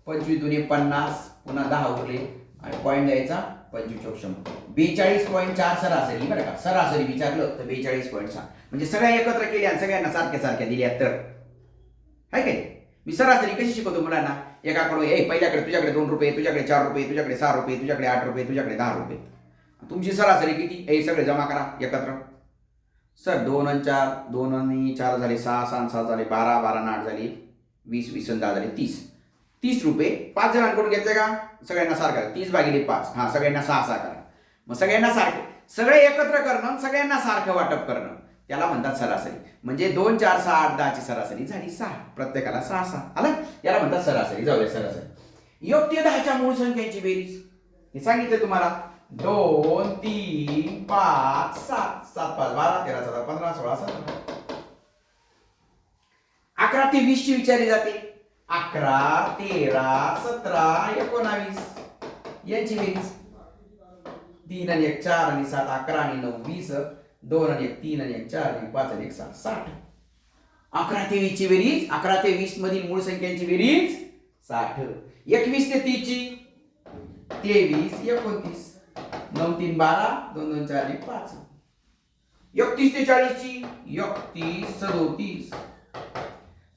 25 दुने 50, पुन्हा 10 उरले आणि पॉईंट द्यायचा. 25 चौक 100. 42.4 सरासरी बरं का. सरासरी विचारलं तर 42.6. म्हणजे सगळ्या एकत्र केल्या आणि सगळ्यांना सारख्या दिल्या तर आहे काय? मी सरासरी कशी शिकवतो मुलांना? एकाकडून पहिल्याकडे तुझ्याकडे 2 रुपये, तुझ्याकडे 4 रुपये, तुझ्याकडे 6 रुपये, तुझ्याकडे 8 रुपये, तुझ्याकडे 10 रुपये. तुमची सरासरी किती? हे सगळे जमा करा एकत्र. सर 2 आणि 4 2 आणि 4 झाले 6, 6 आणि 6 झाले 12, 12 आणि 8 झाली 20 20 10 झाले 30. 30 रुपये 5 जणांकडून घेतले का? सगळ्यांना सारखा 30 भागिले 5. हा, सगळ्यांना 6 6 करा. मग सगळ्यांना सारखे सगळे एकत्र करणं, सगळ्यांना सारखं वाटप करणं, त्याला म्हणतात सरासरी. म्हणजे 2 4 6 8 10 ची सरासरी झाली 6. प्रत्येकाला 6 6 आलं. याला म्हणतात सरासरी. जाऊया सरासरी. योग ते 10 च्या मूळ संख्यांची बेरीज हे सांगितलं तुम्हाला. 2 3 5 7 7 5 12 13 14 15 16 17. 11 ते 20 ची विचारली जाते. 11 13 17 19 यांची बेरीज. 3 आणि 1 4 आणि 7 11 आणि 9 20. 2 आणि 1 3 आणि 1 4 आणि 5 आणि 1 7 60. 11 ते 20 ची बेरीज. 11 ते 20 मधील मूळ संख्यांची बेरीज 60. 21 ते 30 ची 23 29. 9 3 12 2 2 4 1 5. 31 ते 40 ची 31 37.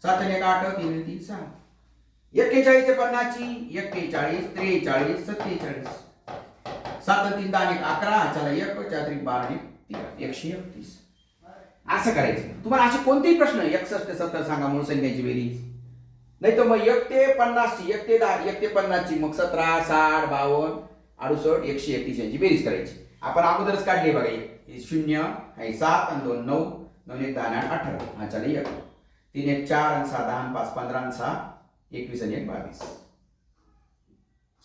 7 आणि 1 8 3 आणि 3 6. 41 ते 50 ची 41 43 47. 7 आणि 3 10 आणि 11. चला 1 4 3 12 आणि 131. असं करायचं. तुम्हाला असे कोणतेही प्रश्न 61 ते 70 सांगा मूळ संख्यांची बेरीज. नाही तर मग 1 ते 50 ची 1 ते 10 1 ते 50 ची मग 17 60 52 68 131 यांची बेरीज करायची. आपण अगोदरच काढली बघा. 0 आहे 7 आणि 2 9 9 1 10 आणि 18. हा चला 1 3 1 4 आणि 6 10 आणि 5 15 आणि 6 21 आणि 1 22.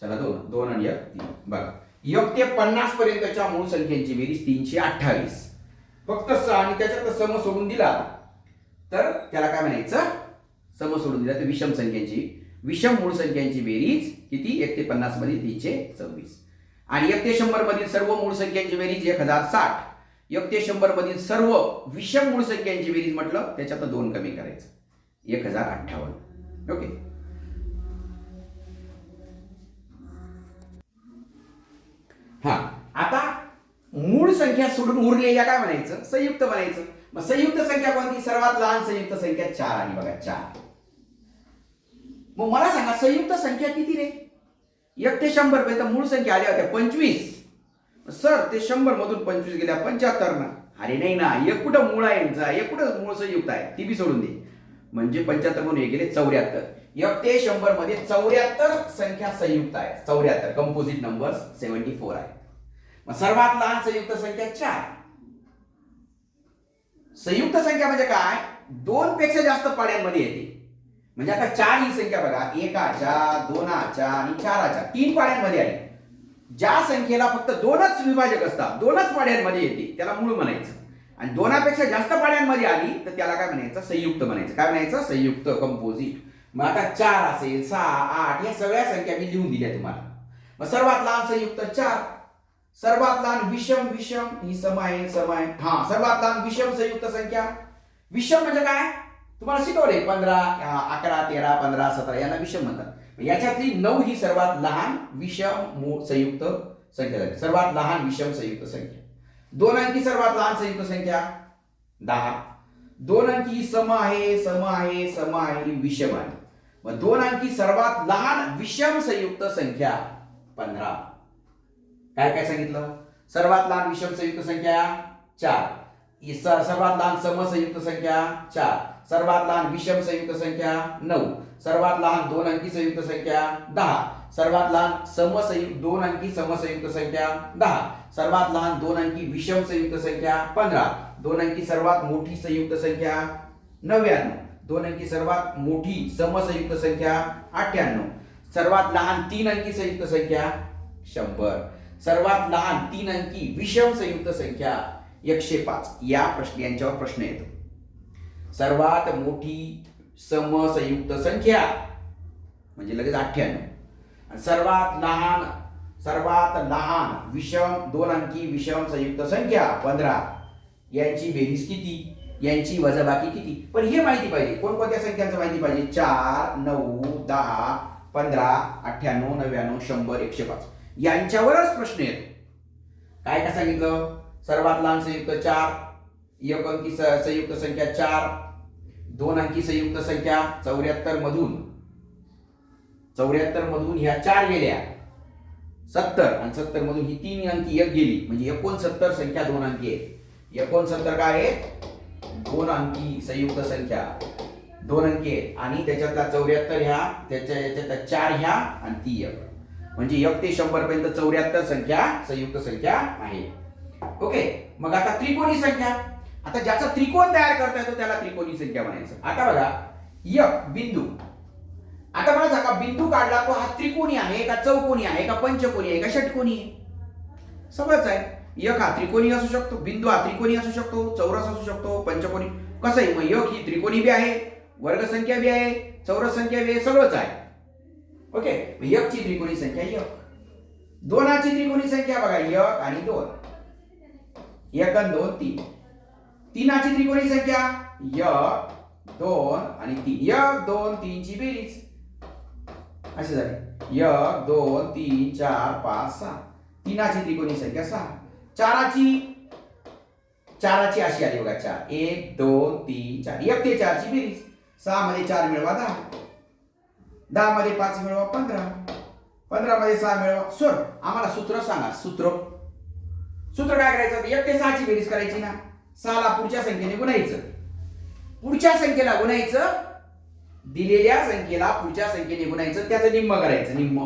चला 2 2 आणि 1 3. बघा 1 ते 50 पर्यंतच्या मूळ संख्यांची बेरीज 328. फक्त 6 आणि त्याच्यात सम सोडून दिला तर त्याला काय म्हणायचं? सम सोडून दिला तर विषम संख्यांची विषम मूळ संख्यांची बेरीज किती? 1 ते 50 मधील 326. आणि 1 ते 100 मधील सर्व मूळ संख्यांची बेरीज 1060. 1 ते 100 मधील सर्व विषम मूळ संख्यांची बेरीज म्हटलं त्याच्यात 2 कमी करायचं 1058. ओके. हा, आता मूळ संख्या सोडून उरलेल्या काय म्हणायचं? संयुक्त म्हणायचं. मग संयुक्त संख्या कोणती? सर्वात लहान संयुक्त संख्या 4 आणि बघा 4. मग मला सांगा संयुक्त संख्या किती रे? 1 ते 100 पर्यंत मूळ संख्या आल्या होत्या 25. सर ते 100 मधून 25 गेल्या 75 ना. अरे नाही ना, एक कुठं मूळ आहे यांचा, एक कुठं मूळ संयुक्त आहे, ती बी सोडून दे. म्हणजे 75 मधून हे गेले 74. 1 ते 100 मध्ये 74 संख्या संयुक्त आहे. 74 कंपोजिट नंबर्स 74 आहे. मग सर्वात लहान संयुक्त संख्या 4. संयुक्त संख्या म्हणजे काय? 2 पेक्षा जास्त पाड्यांमध्ये येते. म्हणजे आता 4 ही संख्या बघा 1च्या 2च्या आणि 4च्या 3 पाड्यांमध्ये आहे. ज्या संख्येला फक्त 2च विभाजक असतात, 2च पाड्यांमध्ये येते, त्याला मूळ म्हणायचं. आणि 2पेक्षा जास्त पाड्यांमध्ये आली तर त्याला काय म्हणायचं? संयुक्त म्हणायचं. काय म्हणायचं? संयुक्त, कंपोजिट. मग आता 4 असेल 6 8 या सगळ्या संख्या मी लिहून दिल्या तुम्हाला. मग सर्वात लहान संयुक्त 4. सर्वात लहान विषम विषम ही सम आहे सम आहे. हा, सर्वात लहान विषम संयुक्त संख्या. विषम म्हणजे काय? तुम्हाला शिकवले 15 11 13 15 17 यांना विषम म्हणतात. याच्यातली 9 ही सर्वात लहान विषम संयुक्त संख्या झाली. सर्वात लहान विषम संयुक्त संख्या. 2 अंकी सर्वात लहान संयुक्त संख्या 10. 2 अंकी सम आहे सम आहे सम आहे विषम आहे. मग 2 अंकी सर्वात लहान विषम संयुक्त संख्या 15. काय काय सांगितलं? सर्वात लहान विषम संयुक्त संख्या 4. सर्वात लहान समसंयुक्त संख्या 4. सर्वात लहान विषम संयुक्त संख्या 9. सर्वात लहान 2 अंकी संयुक्त संख्या 10. सर्वात लहान 2 अंकी समसंयुक्त संख्या 10. सर्वात लहान 2 अंकी विषम संयुक्त संख्या 15. 2 अंकी सर्वात मोठी संयुक्त संख्या 99. 2 अंकी सर्वात मोठी समसंयुक्त संख्या 98. सर्वात लहान 3 अंकी संयुक्त संख्या 100. सर्वात लहान 3 अंकी विषम संयुक्त संख्या 105. यांच्यावर प्रश्न येतो. सर्वात मोठी समसंयुक्त संख्या म्हणजे लगेच 98. सर्वात लहान विषम 2 अंकी विषम संयुक्त संख्या 15. यांची बेरीज किती? यांची वजाबाकी किती? पण हे माहिती पाहिजे. कोणकोणत्या संख्यांचं माहिती पाहिजे? 4 9 10 15 98 99 100 105 यांच्यावरच प्रश्न येतो. काय काय सांगितलं? सर्वात लहान संयुक्त 4. 1 अंकी संयुक्त संख्या 4. 2 अंकी संयुक्त संख्या 74 मधून ह्या 4 गेल्या 70 आणि 70 मधून ही 3 अंकी 1 गेली म्हणजे 69 संख्या 2 अंकी आहे. 69 काय आहे? 2 अंकी संयुक्त संख्या 2 अंकी आहेत आणि त्याच्यातला 74 ह्या याच्यातला 4 ह्या आणि ती 1 म्हणजे 1 ते 100 पर्यंत 74 संख्या संयुक्त संख्या आहे. ओके, मग आता त्रिकोणी संख्या. आता ज्याचा त्रिकोण तयार करता येतो त्याला त्रिकोणी संख्या म्हणायचं. आता बघा, एक बिंदू. आता मला सांगा, बिंदू काढला तो हा त्रिकोणी आहे का चौकोनी आहे का पंचकोनी आहे का षटकोनी आहे? सगळंच आहे. एक हा त्रिकोणी असू शकतो, बिंदू हा त्रिकोणी असू शकतो, चौरस असू शकतो, पंचकोनी. कसं आहे मग, एक ही त्रिकोणी बी आहे, वर्ग संख्या बी आहे, चौरस संख्या बी आहे, सगळंच आहे. ओके, एक ची त्रिकोणी संख्या 1. दोनाची त्रिकोणी संख्या बघा, 1 आणि 2. 1 आणि 2 3. तीनाची त्रिकोणी संख्या 1 2 आणि 3. 1 2 3 ची बेरीज अशी झाली. 1 2 3 4 5 6. तीनाची त्रिकोणी संख्या 6. चाराची अशी आली बघा, 4 1 2 3 4. 1 ते 4 ची बेरीज. 6 मध्ये 4 मिळवा 10. 10 मध्ये 5 मिळवा 15. 15 मध्ये 6 मिळवा. सर आम्हाला सूत्र सांगा. सूत्र काय करायचं? 1 ते 6 ची बेरीज करायची ना. 6 ला पुढच्या संख्येने गुणायचं. पुढच्या संख्येला गुणायचं, दिलेल्या संख्येला पुढच्या संख्येने गुणायचं, त्याचं निम्म करायचं. निम्म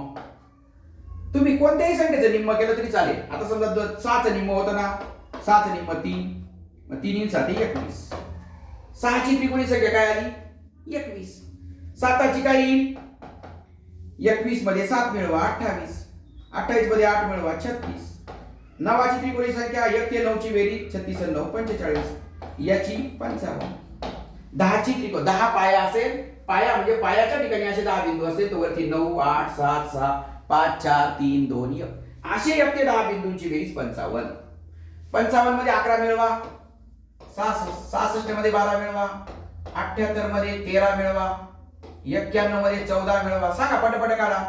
तुम्ही कोणत्याही संख्येचं निम्म केलं तरी चालेल. आता समजा 6चं निम्म होतं ना, 6चं निम्म 3, मग 3 7 21. 6 ची त्रिकोणी संख्या काय आली? 21. 7ची काय येईल? 21 मध्ये 7 मिळवा 28. 28 मध्ये 8 मिळवा 36. 9ची त्रिकोणी संख्या 1 ते 9 ची बेरीज 36 आणि 9 45. याची 55. 10ची त्रिकोण 10 पाया असेल, पाया म्हणजे पायाच्या ठिकाणी असे 10 बिंदू असेल, तर वरती 9 8 7 6 5 4 3 2 1 असे 1 ते 10 बिंदूंची बेरीज 55. 55 मध्ये 11 मिळवा. 66 मध्ये 12 मिळवा. 78 मध्ये 13 मिळवा. 91 मध्ये 14 मिळवा. सांगा पटपट काढा.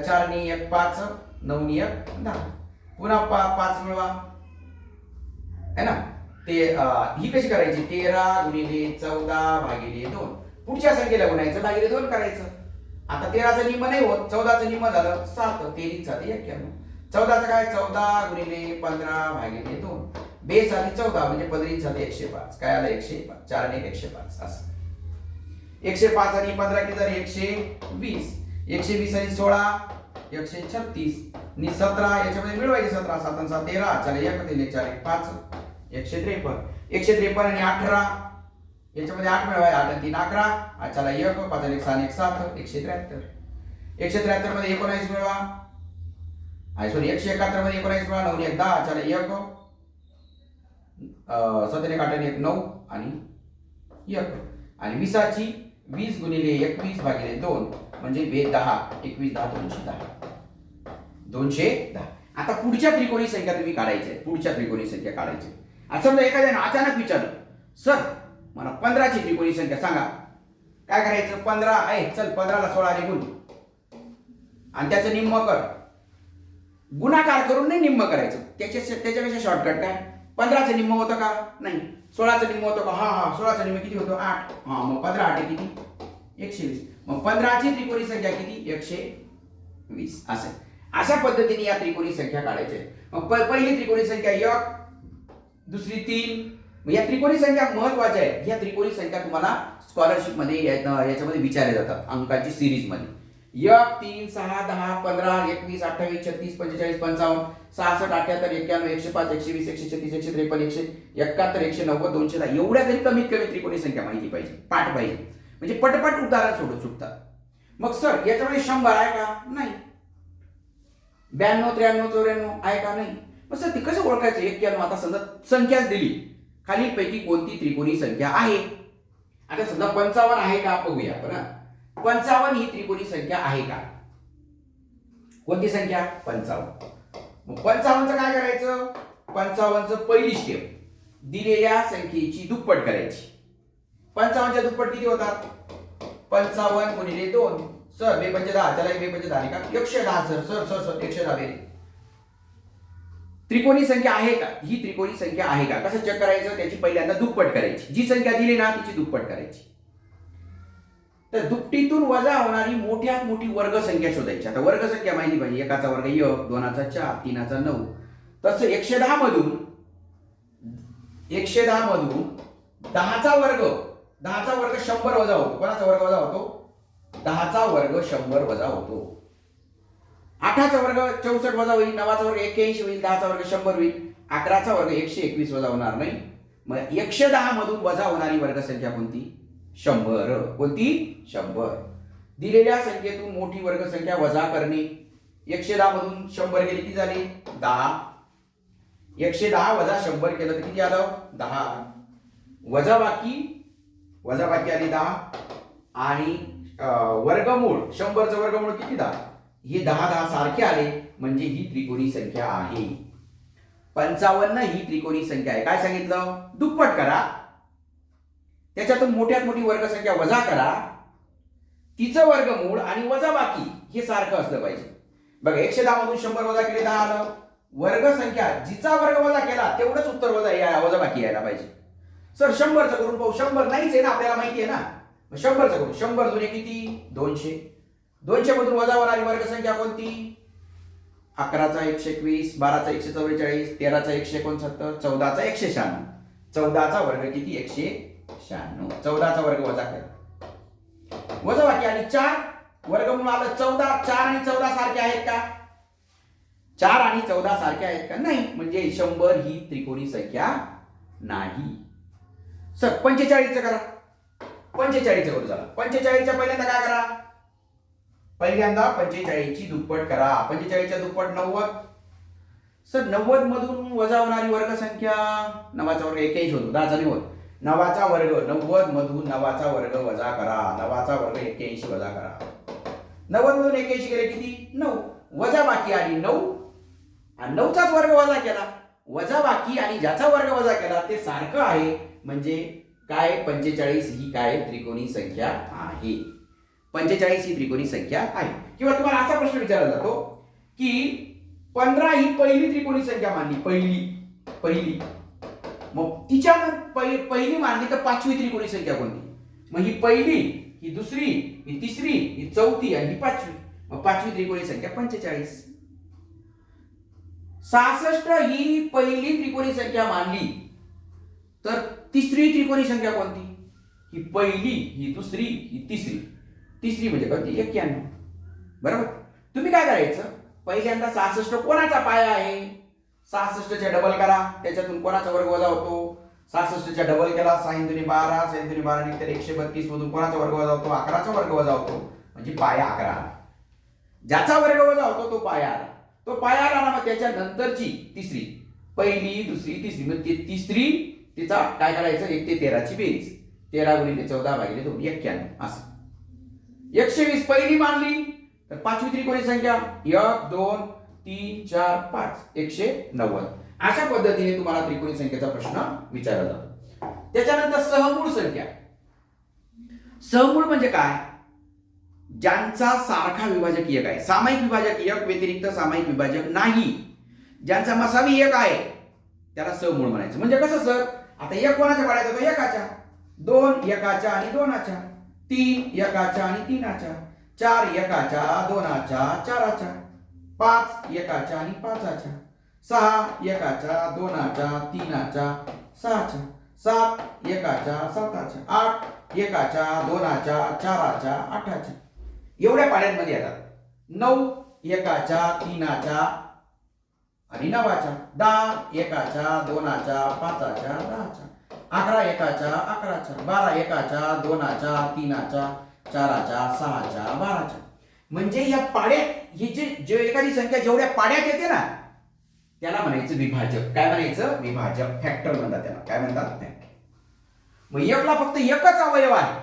4 नी 1 5, 9 नी 1 10. पुन्हा 5 मिळवा है ना. ते ही कशी करायची? 13 गुणिले 14 भागिले 2. पुढच्या संख्येला गुणायचं, भागिले 2 करायचं. आता 13चं निम्म नाही होत, 14चं निम्म झालं 7. 13 7 91. 14चं काय? 14 गुणिले 15 भागिले 2. बेस आली 14 म्हणजे 15 7 105. काय आलं? 105. 4 आणि 105 असं. 105 आणि 15 किती झाले? 120. 120 आणि 16 136 आणि 17 याच्यामध्ये मिळवायचे. 17 7 आणि 7 13. चला 1 3 4 1 5 153. 153 आणि 18 याच्यामध्ये 8 मिळवायचे. 8 आणि 3 11. चला 1 5 आणि 1 6 आणि 1 7 173. 173 मध्ये 19 मिळवा. सॉरी 171 मध्ये 19 मिळवा. 9 1 10. चला 1 7 1 8 आणि 1 9 आणि 1 आणि 20ची 20 गुणिले 21 भागिले 2 म्हणजे 10. 21 10 210. आता पुढच्या त्रिकोणी संख्या तुम्ही काढायच्या. पुढच्या त्रिकोणी संख्या काढायची. आता समजा एखाद्याने अचानक विचारलं, सर मला 15ची त्रिकोणी संख्या सांगा. काय करायचं? 15 आहे, चल 15 ला 16 ने गुण आणि त्याचं निम्म कर. गुणाकार करून नाही निम्म करायचं. त्याच्यापेक्षा शॉर्टकट काय? 15चं निम्म होतं का? नाही. 16चं निम्म होतं का? हा 16चं निम्म किती होतं? 8. मग 15 8 किती? 120. मग 15ची त्रिकोणी संख्या किती? 120. असं. अशा पद्धतीने या त्रिकोणी संख्या काढायच्या. मग पहिली त्रिकोणी संख्या 1, दुसरी 3. या त्रिकोणी संख्या महत्वाच्या आहेत. या त्रिकोणी संख्या तुम्हाला स्कॉलरशिप मध्ये याच्यामध्ये विचारले जातात अंकाची सिरीज मध्ये. 1 3 6 10 15 21 28 36 45 55 66 78 91 105 120 136 153 171 190 210. एवढ्या तरी कमीत कमी त्रिकोणी संख्या माहिती पाहिजे, पाठ पाहिजे. म्हणजे पटपट उदाहरण सोडून सुटतात. मग सर याच्यामध्ये 100 आहे का? नाही. 92 93 94 आहे का? नाही. मग सर ती कसं ओळखायचं? 91. आता समजा संख्याच दिली, खालीलपैकी कोणती त्रिकोणी संख्या आहे? आता समजा 55 आहे का बघूया आपण. 55 ही त्रिकोणी संख्या आहे का? कोणती संख्या? 55. मग 55चं काय करायचं? 55चं पहिली स्टेप दिलेल्या संख्येची दुप्पट करायची. 55च्या दुप्पट किती होतात? 55 गुणिले 2. सर 2 5 10. चला 2 5 10 का? 110. सर 110. त्रिकोणी संख्या आहे का? ही त्रिकोणी संख्या आहे का? कसं चेक करायचं? त्याची पहिल्यांदा दुप्पट करायची. जी संख्या दिली ना तिची दुप्पट करायची. तर दुपटीतून वजा होणारी मोठ्यात मोठी वर्ग संख्या शोधायची. आता वर्ग संख्या माहिती पाहिजे. 1चा वर्ग 1, 2चा 4, 3चा 9. तसं 110 मधून 10चा वर्ग 10चा वर्ग 100 वजा होतो. कोणाचा वर्ग वजा होतो? 10चा वर्ग 100 वजा होतो. 8चा वर्ग 64 वजा होईल. 9चा वर्ग 81 होईल. 10चा वर्ग 100 होईल. 11चा वर्ग 121 वजा होणार नाही. मग 110 मधून वजा होणारी वर्गसंख्या कोणती? 100. कोणती? 100. दिलेल्या संख्येतून मोठी वर्गसंख्या वजा करणे. 110 मधून 100 गेली किती झाली? 10. 110 वजा 100 केलं तर किती आलं? 10. वजाबाकी आली 10 आणि वर्गमूळ 100चं वर्गमूळ किती? 10. हे 10 सारखे आले म्हणजे ही त्रिकोणी संख्या आहे. 55 ही त्रिकोणी संख्या आहे. काय सांगितलं? दुप्पट करा, त्याच्यातून मोठ्यात मोठी वर्गसंख्या वजा करा, तिचं वर्गमूळ आणि वजाबाकी हे सारखं असलं पाहिजे. बघा 110 मधून 100 वजा केले 10 आलं. वर्गसंख्या जिचा वर्ग वजा केला तेवढंच उत्तर वजाबाकी यायला पाहिजे. सर 100चं करून पाहू. 100 नाहीच आहे ना, आपल्याला माहिती आहे ना. 100चं करू. 100 दुने किती? 200. 200 मधून वजा होणारी वर्गसंख्या कोणती? 11चा 121, 12चा 144, 13चा 169, 14चा 196. 14चा वर्ग किती? 196. 14चा वर्ग वजा करा. वजाबाकी आली 4. वर्गमूळ आलं 14. 4 आणि 14 सारखे आहेत का? 4 आणि 14 सारखे आहेत का? नाही. म्हणजे 100 ही त्रिकोणी संख्या नाही. सर 45चं करा. 45चं करू. चला 45च्या पहिल्यांदा काय करा? पहिल्यांदा 45ची दुप्पट करा. 45च्या दुप्पट 90. सर 90 मधून वजा होणारी वर्गसंख्या 9चा वर्ग 81 होतो. 10चा नाही होत. 9चा वर्ग 90 मधून 9चा वर्ग वजा करा. 9चा वर्ग 81 वजा करा. 90 मधून 81 केले किती? 9. वजाबाकी आली 9 आणि 9चाच वर्ग वजा केला. वजाबाकी आणि ज्याचा वर्ग वजा केला ते सारखं आहे म्हणजे काय? 45 ही काय? त्रिकोणी संख्या आहे. 45 ही त्रिकोणी संख्या आहे. किंवा तुम्हाला असा प्रश्न विचारला जातो की 15 ही पहिली त्रिकोणी संख्या मानली. पहिली मग तिच्या पहिली मानली तर 5वी त्रिकोणी संख्या कोणती? मग ही पहिली, ही दुसरी, ही तिसरी, ही चौथी आणि ही 5वी. मग 5वी त्रिकोणी संख्या 45. 66 ही पहिली त्रिकोणी संख्या मानली तर तिसरी त्रिकोणी संख्या कोणती? ही पहिली, ही दुसरी, ही तिसरी. तिसरी म्हणजे कोणती? 91. बरोबर. तुम्ही काय करायचं? पहिल्यांदा 66 कोणाचा पाया आहे? 66च्या डबल करा. त्याच्यातून कोणाचा वर्ग वजा होतो? 66च्या डबल केला. 6 दुने 12, 6 दुने 12 निघतात 132 मधून कोणाचा वर्ग वजा होतो? 11चा वर्ग वजा होतो. म्हणजे पाया 11 आला. ज्याचा वर्ग वजा होतो तो पाया आला. तो पाया आला ना, मग त्याच्या नंतरची तिसरी, पहिली, दुसरी, तिसरी, मग ती तिसरी तिचा काय करायचं? 1 ते 13ची बेरीज. 13 गुणिले 14 भागिले 2 91. असं 120 पहिली मानली तर 5वी त्रिकोणी संख्या 1, 2, 3, 4, 5 190. अशा पद्धतीने तुम्हाला त्रिकोणी संख्येचा प्रश्न विचारला जातो. त्याच्यानंतर सहमूळ संख्या. सहमूळ म्हणजे काय? ज्यांचा सारखा विभाजक एक आहे. सामायिक विभाजक एक व्यतिरिक्त सामायिक विभाजक नाही. ज्यांचा मसावी एक आहे त्याला सहमूळ म्हणायचं. म्हणजे कसं सर? आता एक कोणाच्या पाड्यात होतो? एकाच्या. 2 एकाच्या आणि 2च्या. 3 एकाच्या आणि 3च्या. 4 एकाच्या 2च्या 4च्या. 5 एकाच्या आणि 5च्या. 6 एकाच्या 2च्या 3च्या 6च्या. 7 एकाच्या 7च्या. 8 एकाच्या 2च्या 4च्या 8च्या. एवढ्या पाड्यांमध्ये येतात. 9 एकाच्या 3च्या आणि 9च्या. 10 एकाच्या 2च्या 5च्या 10च्या. 11 एकाच्या 11च्या. 12 एकाच्या 2च्या 3च्या 4च्या 6च्या 12च्या. म्हणजे या पाड्यात ही जे एखादी संख्या जेवढ्या पाड्यात येते ना त्याला म्हणायचं विभाजक. काय म्हणायचं? विभाजक. फॅक्टर म्हणतात त्याला. काय म्हणतात? फॅक्टर. मग एकला फक्त एकच अवयव आहे.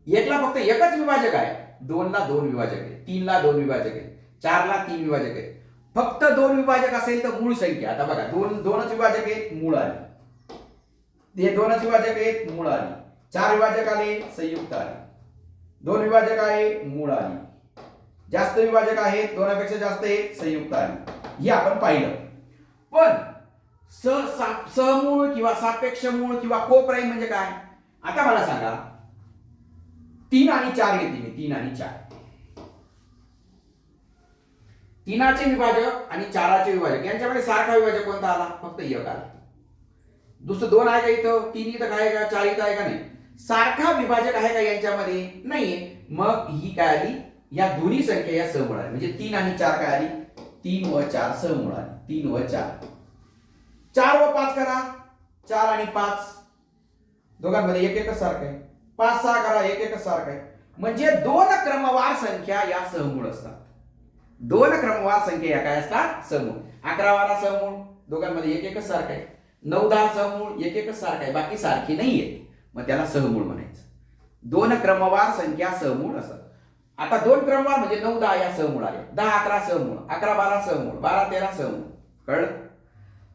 एकला फक्त एकच विभाजक आहे. 2 ला 2 विभाजक आहे. 3 ला 2 विभाजक आहे. 4 ला 3 विभाजक आहे. फक्त 2 विभाजक असेल तर मूळ संख्या. आता बघा 2च विभाजक आहेत, मूळ आली. हे 2च विभाजक आहेत, मूळ आली. 4 विभाजक आले, संयुक्त आले. 2 विभाजक आहे, मूळ आली. जास्त विभाजक आहेत, 2पेक्षा जास्त आहेत, संयुक्त आली. हे आपण पाहिलं. पण समूळ किंवा सापेक्ष मूळ किंवा कोप्राईम म्हणजे काय? आता मला सांगा. 3 आणि 4 घेतली मी. 3 आणि 4. 3चे विभाजक आणि 4चे विभाजक यांच्यामध्ये सारखा विभाजक कोणता आला? फक्त एक आला. दुसरं 2 आहे का इथं, 3 इथं आहे का, 4 इथं आहे का, नाही. सारखा विभाजक आहे का यांच्यामध्ये, नाहीये. मग ही काय आली, या दोन्ही संख्या या सहमूळ आली. म्हणजे 3 आणि 4 काय आली, 3 व 4 सहमूळ आली. 3 व 4, 4 व 5 करा, 4 आणि 5 दोघांमध्ये एक एकच सारखं आहे. 5 6 करा, एक एकच सारखं आहे. म्हणजे 2 क्रमवार संख्या या सहमूळ असतात. 2 क्रमवार संख्या या काय असतात, सहमूळ. 11 12 सहमूळ, दोघांमध्ये एक एकच सारखं आहे. 9 10 सहमूळ, एक एकच सारखं आहे, बाकी सारखी नाहीये, मग त्याला सहमूळ म्हणायचं. 2 क्रमवार संख्या सहमूळ असतात. आता 2 क्रमवार म्हणजे 9 10 या सहमूळ आले, 10 11 सहमूळ, 11 12 सहमूळ, 12 13 सहमूळ. कळलं.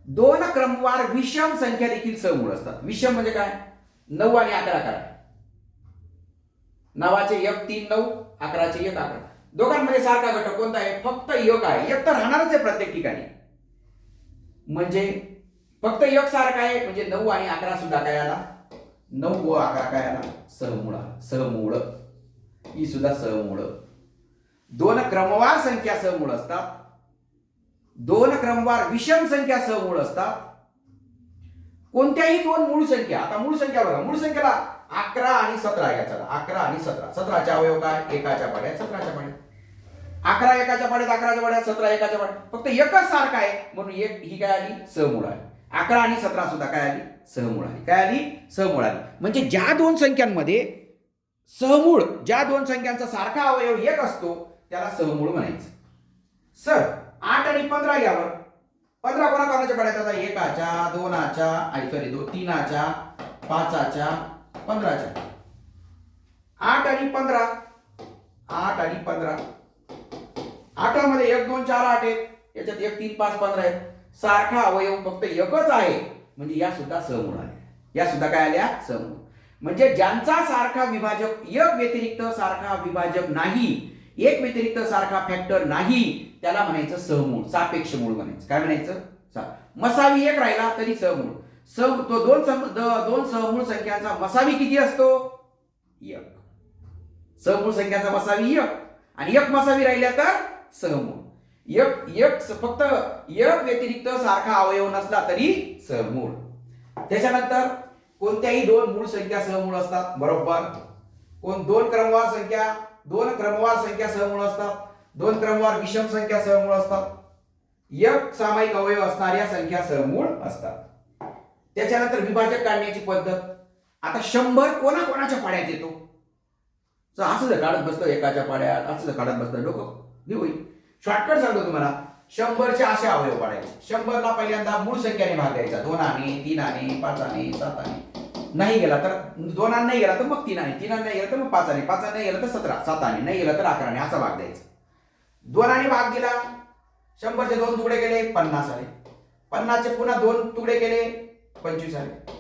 2 क्रमवार विषम संख्या देखील सहमूळ असतात. विषम म्हणजे काय, 9 आणि 11 करा. 9चे 1 3 9, 11चे 1 11. दोघांमध्ये सारखा घटक कोणता आहे, फक्त एक आहे. एक तर राहणारच आहे प्रत्येक ठिकाणी, म्हणजे फक्त एक सारखा आहे. म्हणजे 9 आणि 11 सुद्धा काय आला, 9 व 11 काय आला, सहमूळ. सहमूळ ही सुद्धा सहमूळ. 2 क्रमवार संख्या सहमूळ असतात. 2 क्रमवार विषम संख्या सहमूळ असतात. कोणत्याही 2 मूळ संख्या, आता मूळ संख्या बघा, मूळ संख्येला 11 आणि 17 घ्या. चला 11 आणि 17, 17चे अवयव काय, एकाच्या पाड्यात 17च्या पाड्यात. 11 एकाच्या पाड्यात, 11च्या पाड्यात, 17 एकाच्या पाड्यात, फक्त एकच सारखा आहे म्हणून एक ही काय आली, सहमूळ आली. 11 आणि 17 सुद्धा काय आली, सहमूळ आली. काय आली, सहमूळ आली. म्हणजे ज्या 2 संख्यांमध्ये सहमूळ, ज्या 2 संख्यांचा सारखा अवयव एक असतो त्याला सहमूळ म्हणायचं. सर 8 आणि 15 घ्यावर. 15 कोणाच्या पाड्यात, आता 1च्या 2च्या, सॉरी 3च्या, 5च्या, 15च्या. 8 आणि 15, 8 आणि 15, 8 मध्ये 1 2 4 8 आहेत, याच्यात 1 3 5 15 आहेत. सारखा अवयव फक्त एकच आहे म्हणजे या सुद्धा सहमूळ आल्या. या सुद्धा काय आल्या, सहमूळ. म्हणजे ज्यांचा सारखा विभाजक एक व्यतिरिक्त सारखा विभाजक नाही, एक व्यतिरिक्त सारखा फॅक्टर नाही, त्याला म्हणायचं सहमूळ, सापेक्ष मूळ म्हणायचं. काय म्हणायचं, मसावी एक राहिला तरी सहमूळ. तो दोन सहमूळ संख्यांचा मसावी किती असतो, 1. सहमूळ संख्यांचा मसावी 1 आणि 1 मसावी राहिल्या तर सहमूळ. एक फक्त एक व्यतिरिक्त सारखा अवयव नसला तरी सहमूळ. त्याच्यानंतर कोणत्याही 2 मूळ संख्या सहमूळ असतात, बरोबर. 2 क्रमवार संख्या सहमूळ असतात. 2 क्रमवार विषम संख्या सहमूळ असतात. एक सामायिक अवयव असणाऱ्या संख्या सहमूळ असतात. त्याच्यानंतर विभाजक काढण्याची पद्धत. आता 100 कोणाच्या पाड्यात येतो, असं जर काढत बसतो एकाच्या पाड्यात, असं जर काढत बसतो डोकं होईल. शॉर्टकट सांगतो तुम्हाला, 100चे असे अवयव पाडायचे. 100ला पहिल्यांदा मूळ संख्याने भाग द्यायचा, 2 आणे, 3 आणे, 5 आणे, 7 आणे. नाही गेला तर 2 आणे नाही गेला तर मग 3 आणे, 3 आणे नाही गेला तर मग 5 आणे, 5 आणे नाही गेला तर 17, 7 आणे नाही गेला तर 11 आणे, असा भाग द्यायचा. 2 आणे भाग दिला, 100चे 2 तुकडे केले 50 आले. 50चे पुन्हा 2 तुकडे केले 25 आले.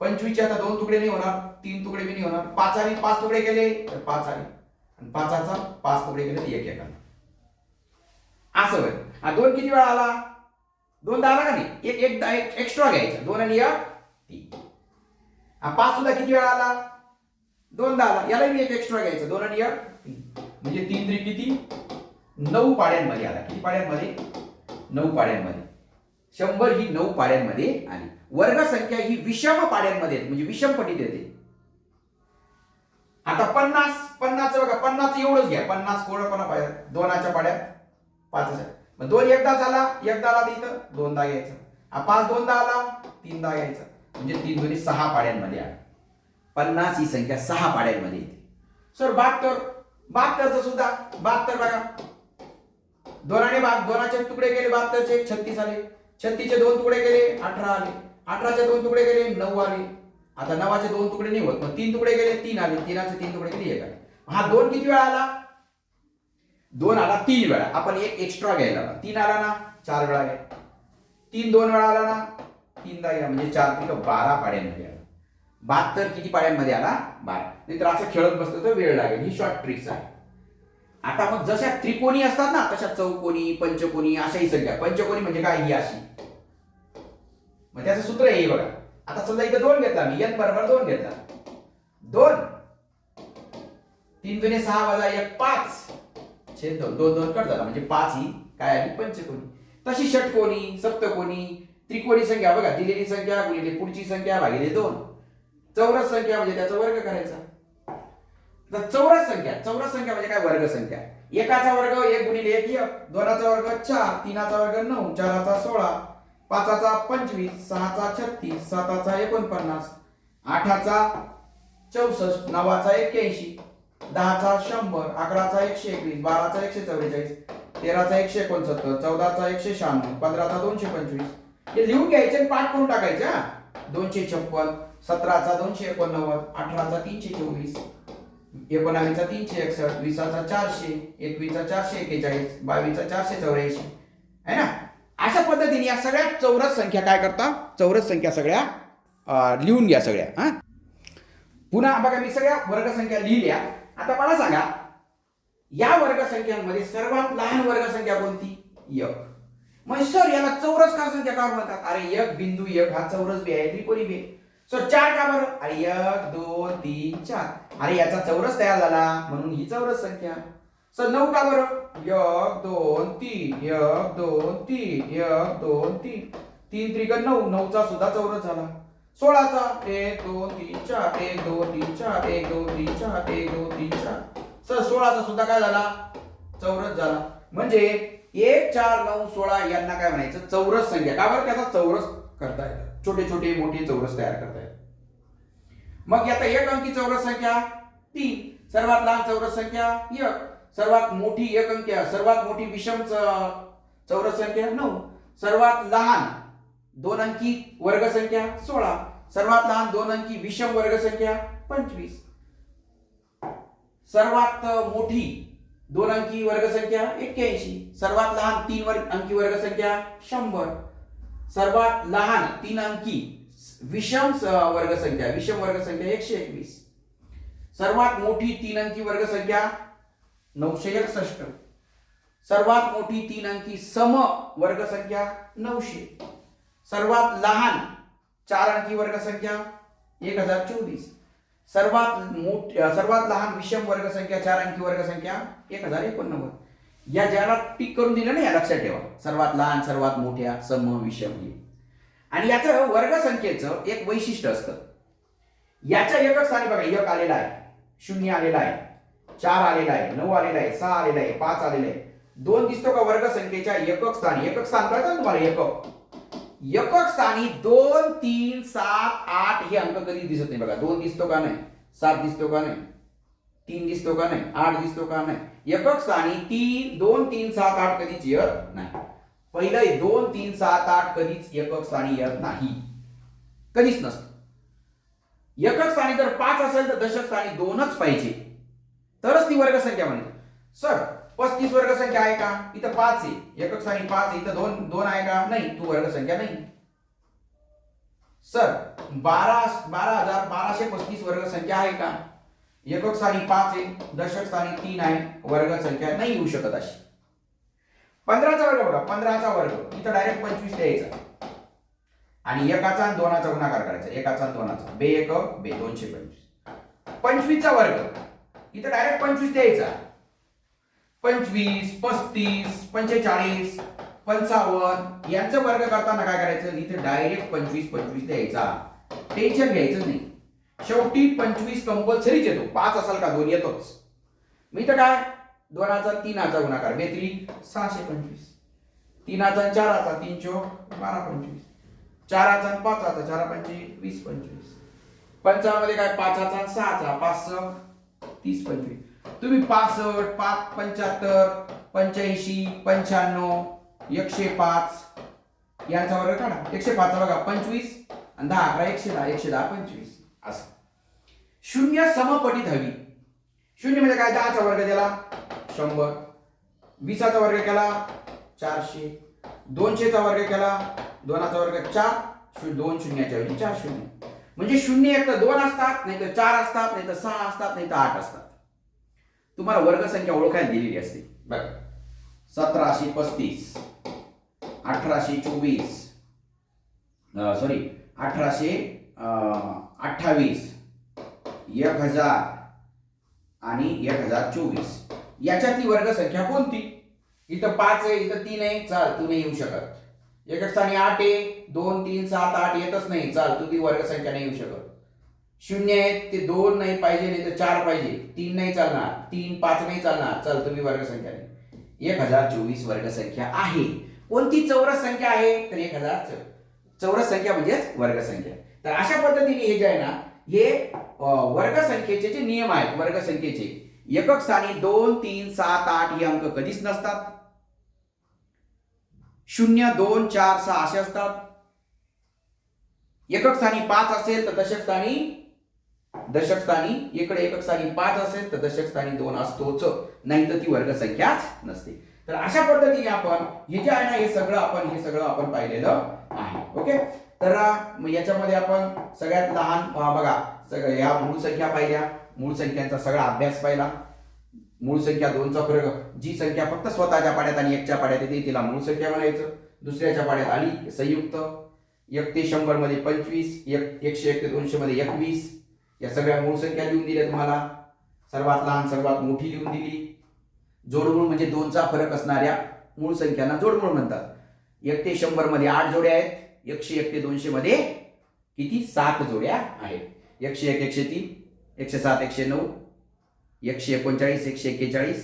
25चे आता 2 तुकडे नाही होणार, 3 तुकडे बी नाही होणार. 5 आणे 5 तुकडे केले तर 5 आले आणि 5चा 5 तुकडे केले तर 1 1 आला. असं होईल. हा 2 किती वेळा आला, 2दा आला का नाही, एक एक्स्ट्रा घ्यायचा, 2 आणि 1 3. हा 5 सुद्धा किती वेळा आला, 2दा आला, याला मी एक एक्स्ट्रा घ्यायचं, 2 आणि 1 3. म्हणजे 3 3 किती, 9 पाड्यांमध्ये आला. किती पाड्यांमध्ये, 9 पाड्यांमध्ये. 100 ही 9 पाड्यांमध्ये आली. वर्ग संख्या ही विषम पाड्यांमध्ये म्हणजे विषम पटीत येते. आता 50 बघा, 50 एवढंच घ्या. 50 कोणा पाड्यात, 2च्या पाड्यात 5च्या. मग 2 एकदा झाला, एकदा आला इथं 2दा घ्यायचा. हा 5 2दा आला, 3दा घ्यायचा. म्हणजे 3 2 6 पाड्यांमध्ये आला. 50 ही संख्या 6 पाड्यांमध्ये येते. सर 72चं सुद्धा 72 बघा, 2चे तुकडे केले 72चे 36 आले. 36चे 2 तुकडे केले 18 आले. 18चे 2 तुकडे केले 9 आले. आता 9चे 2 तुकडे नाही होत, मग 3 तुकडे केले 3 आले. 3चे 3 तुकडे केले 1 आले. हा 2 किती वेळा आला, 2 आला 3 वेळा. आपण एक एक्स्ट्रा घ्यायला, 3 आला ना 4 वेळा घ्या. 3 2 वेळा आला ना 3दा घ्या. म्हणजे 4 3 12 पाड्यांमध्ये आला. 72 किती पाड्यांमध्ये आला, 12. नाही तर असं खेळत बसलं तर वेळ लागेल. ही शॉर्ट ट्रिक्स आहे. आता मग जशा त्रिकोणी असतात ना तशा चौकोनी, पंचकोनी अशाही संख्या. पंचकोनी म्हणजे काय, ही अशी. मग त्याचं सूत्र हे बघा. आता समजा इथं 2 घेतला मी, n बरोबर 2 घेतला, 2 3 2 6 वजा 1 5 छेद 2 2 2 कट झाला. म्हणजे 5 ही काय आली, पंचकोनी. तशी षटकोनी, सप्तकोनी, त्रिकोणी संख्या बघा, दिलेली संख्या गुणिले पुढची संख्या भागिले 2. चौरस संख्या म्हणजे त्याचा वर्ग करायचा. तर चौरस संख्या म्हणजे काय, वर्ग संख्या. एकाचा वर्ग 1 गुणिले 1 1, दोनाचा वर्ग 4, तीनाचा वर्ग 9, चाराचा 16, पाचाचा 25, सहाचा 36, साताचा 49, आठाचा 64, नवाचा 81, दहाचा 100, अकराचा 121, बाराचा 144, तेराचा 169, चौदाचा 196, 15चा 225. हे लिहून घ्यायचे आणि पाठ करून टाकायचे. 256, 17चा 289, 18चा 324, 19चा 361, 20चा 400, 21चा 441, 22चा 484 आहे ना. अशा पद्धतीने या सगळ्या चौरस संख्या काय करता, चौरस संख्या सगळ्या लिहून घ्या सगळ्या. पुन्हा बघा, मी सगळ्या वर्गसंख्या लिहिल्या. आता मला सांगा, या वर्गसंख्यांमध्ये सर्वात लहान वर्गसंख्या कोणती, 1. मग सर याला चौरस का संख्या का म्हणतात, अरे 1 बिंदू 1 हा चौरस बी आहे, त्रिकोणी बी आहे. सर 4 का बरं, अरे 1 2 3 4, अरे याचा चौरस तयार झाला म्हणून ही चौरस संख्या. सर 9 का बरं, 1 2 3 1 2 3 1 2 3, 3 त्रिक 9, 9चा सुद्धा चौरस झाला. 16चा 1 2 3 4 1 2 3 4 1 2 3 4 1 2 3 4. सर 16चा सुद्धा काय झाला, चौरस झाला. म्हणजे 1 4 9 16 यांना काय म्हणायचं, चौरस संख्या. का बरं, त्याचा चौरस करता येतं, छोटे छोटे मोठे चौरस तयार करता येतात. मग आता 1 अंकी चौरस संख्या 3, सर्वात लहान चौरस संख्या 1, सर्वात मोठी 1 अंकी, सर्वात मोठी विषम चौरस संख्या 9, सर्वात लहान 2 अंकी वर्ग संख्या 16, सर्वात लहान 2 अंकी विषम वर्ग संख्या 25, सर्वात मोठी 2 अंकी वर्ग संख्या 81, सर्वात लहान 3 अंकी वर्ग संख्या 100, सर्वात लहान 3 अंकी विषम वर्ग संख्या 121, सर्वात मोठी 3 अंकी वर्ग संख्या 961, सर्वात मोठी 3 अंकी सम वर्ग संख्या 900, सर्वात लहान 4 अंकी वर्ग संख्या 1024, सर्वात लहान विषम वर्ग संख्या 4 अंकी वर्ग संख्या 1089. या ज्याला टिक करून दिलं ना, या लक्षात ठेवा, सर्वात लहान, सर्वात मोठ्या, सम, विषम. आणि याचं वर्गसंख्येचं एक वैशिष्ट्य असतं. याच्या एकक स्थानी बघा 1 आलेला आहे, 0 आलेला आहे, 4 आलेला आहे, 9 आलेला आहे, 6 आलेला आहे, 5 आलेला आहे. 2 दिसतो का वर्गसंख्येच्या एकक स्थानी, एकक स्थान कळतं ना तुम्हाला, एकक स्थानी 2 3 7 8 हे अंक कधी दिसत नाही बघा. 2 दिसतो का नाही, 7 दिसतो का नाही, 3 दिसतो का नाही, 8 दिसतो का नाही. एकक स्थानी 2 3 7 8 कधीच येत नाही. पहिलं 2 3 7 8 कधीच एकक स्थानी येत नाही, कधीच नसतं. एकक स्थानी जर 5 असेल तर दशक स्थानी 2च पाहिजे, तरच ती वर्गसंख्या बनेल. सर 35 वर्गसंख्या आहे का, इथं 5 आहे, एकक स्थानी 5 आहे, इथं 2 आहे का, नाही, तू वर्गसंख्या नाही. सर 12,35 वर्गसंख्या आहे का, एकक स्थानी 5 आहे, दशक स्थानी 3 आहे, वर्गसंख्या नाही येऊ शकत अशी. 15चा वर्ग बघा, 15चा वर्ग इथं डायरेक्ट 25 द्यायचा आणि एकाचा आणि दोनाचा गुणाकार करायचा, एकाचा आणि दोनाचा, बे 1 बे 225. 25चा वर्ग इथं डायरेक्ट 25 द्यायचा. 25 35 45 55 यांचा वर्ग करताना काय करायचं, इथे डायरेक्ट 25 25 द्यायचा, टेन्शन घ्यायचं नाही. शेवटी 25 कंपल्सरीच येतो, 5 असाल का 2 येतोच. मी तर काय, 2चा 3चा गुणाकार, बेत्री 625, 3चा 4चा 3 चोक 12 25, 4चा 5चा 4 पंचे 20 25, 5 मध्ये काय 5चा 6चा 5 30 25. तुम्ही 65 75 85 95 105 यांचा वर्ग काढा. 105 चा बघा 25 आणि 10 11 110 110 25 असं. शून्य समपटीत हवी. शून्य म्हणजे काय, 10चा वर्ग दिला 100, 20चा वर्ग केला 400, 200चा वर्ग केला, 2चा वर्ग 4, 2 शून्याच्या ऐवजी 4 शून्य. म्हणजे शून्य एक तर 2 असतात, नाही तर 4 असतात, नाही तर 6 असतात, नाही तर 8 असतात. तुम्हाला वर्गसंख्या ओळखायला दिलेली असते बघा. 1735, 1824, सॉरी 1828, 1000 आणि 1024 याच्यातली वर्गसंख्या कोणती. इथं 5 आहे, इथं 3 आहे, चाल तू नाही येऊ शकत. एकक स्थानी 8 आहे, 2 3 7 8 येतच नाही, चाल तुम्ही वर्ग संख्या नाही येऊ शकत. 0 आहे ते 2 नाही पाहिजे, नाही तर 4 पाहिजे, 3 नाही चालणार, 3 5 नाही चालणार, चल तुम्ही वर्ग संख्या नाही. 1024 वर्ग संख्या आहे. कोणती चौरस संख्या आहे तर 1000 चौरस संख्या म्हणजेच वर्ग संख्या. तर अशा पद्धतीने हे जे आहे ना, हे वर्ग संख्येचे जे नियम आहेत वर्ग संख्येचे, एकक स्थानी 2 3 7 8 हे अंक कधीच नसतात. 0 2 4 6 असे असतात. एकक स्थानी 5 असेल तर दशक स्थानी इकडे एकक स्थानी 5 असेल तर दशक स्थानी 2 असतोच, नाही तर ती वर्ग संख्याच नसते. तर अशा पद्धतीने आपण हे जे आहे ना, हे सगळं आपण पाहिलेलं आहे. ओके. तर याच्यामध्ये आपण सगळ्यात लहान बघा सगळं ह्या मूळ संख्या पाहिल्या, मूळ संख्यांचा सगळा अभ्यास पाहिला. मूळ संख्या 2चा फरक, जी संख्या फक्त स्वतःच्या पाड्यात आणि एकच्या पाड्यात येते तिला मूळ संख्या म्हणायचं. दुसऱ्याच्या पाड्यात आली संयुक्त. 1 ते 100 मध्ये 25, 101 ते 200 मध्ये 21. या सगळ्या मूळ संख्या लिहून दिल्या तुम्हाला. सर्वात लहान सर्वात मोठी लिहून दिली. जोडमूळ म्हणजे 2चा फरक असणाऱ्या मूळ संख्यांना जोडमूळ म्हणतात. 1 ते 100 मध्ये 8 जोड्या आहेत. 101 ते 200 मध्ये किती 7 जोड्या आहेत. 101 103 107 109 139 141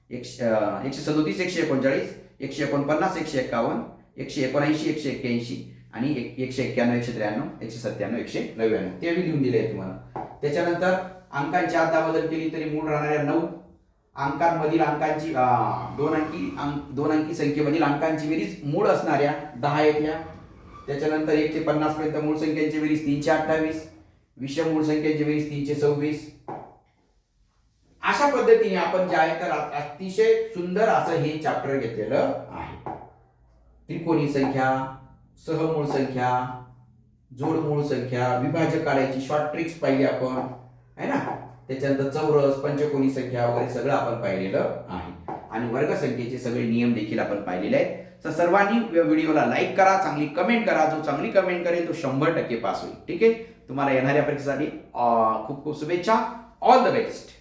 137 139 149 151 179 181 आणि 191 193 197 199 ते लिहून दिले आहे तुम्हाला. त्याच्यानंतर अंकांची अदलाबदल केली तरी मूळ राहणाऱ्या 9 अंकांमधील अंकांची दोन अंकी संख्येमधील अंकांची बेरीज मूळ असणाऱ्या 10 येत्या. त्याच्यानंतर 1 ते 50 पर्यंत मूळ संख्यांची बेरीज 328, विषम मूळ संख्यांची बेरीज 326. अशा पद्धतीने आपण जे आहे तर अतिशय सुंदर असं हे चॅप्टर घेतलेलं आहे. त्रिकोणी संख्या, सहमूळ संख्या, जोडमूळ संख्या, विभाजक काढायची शॉर्ट ट्रिक्स पाहिली आपण आहे ना. त्याच्यानंतर चौरस, पंचकोनी संख्या वगैरे सगळं आपण पाहिलेलं आहे आणि वर्ग संख्येचे सगळे नियम देखील आपण पाहिलेले आहेत. तर सर्वांनी व्हिडिओला लाईक करा, चांगली कमेंट करा. जो चांगली कमेंट करेल तो 100% पास होईल. ठीक आहे. तुम्हाला येणाऱ्या परीक्षेसाठी खूप खूप शुभेच्छा. All the best.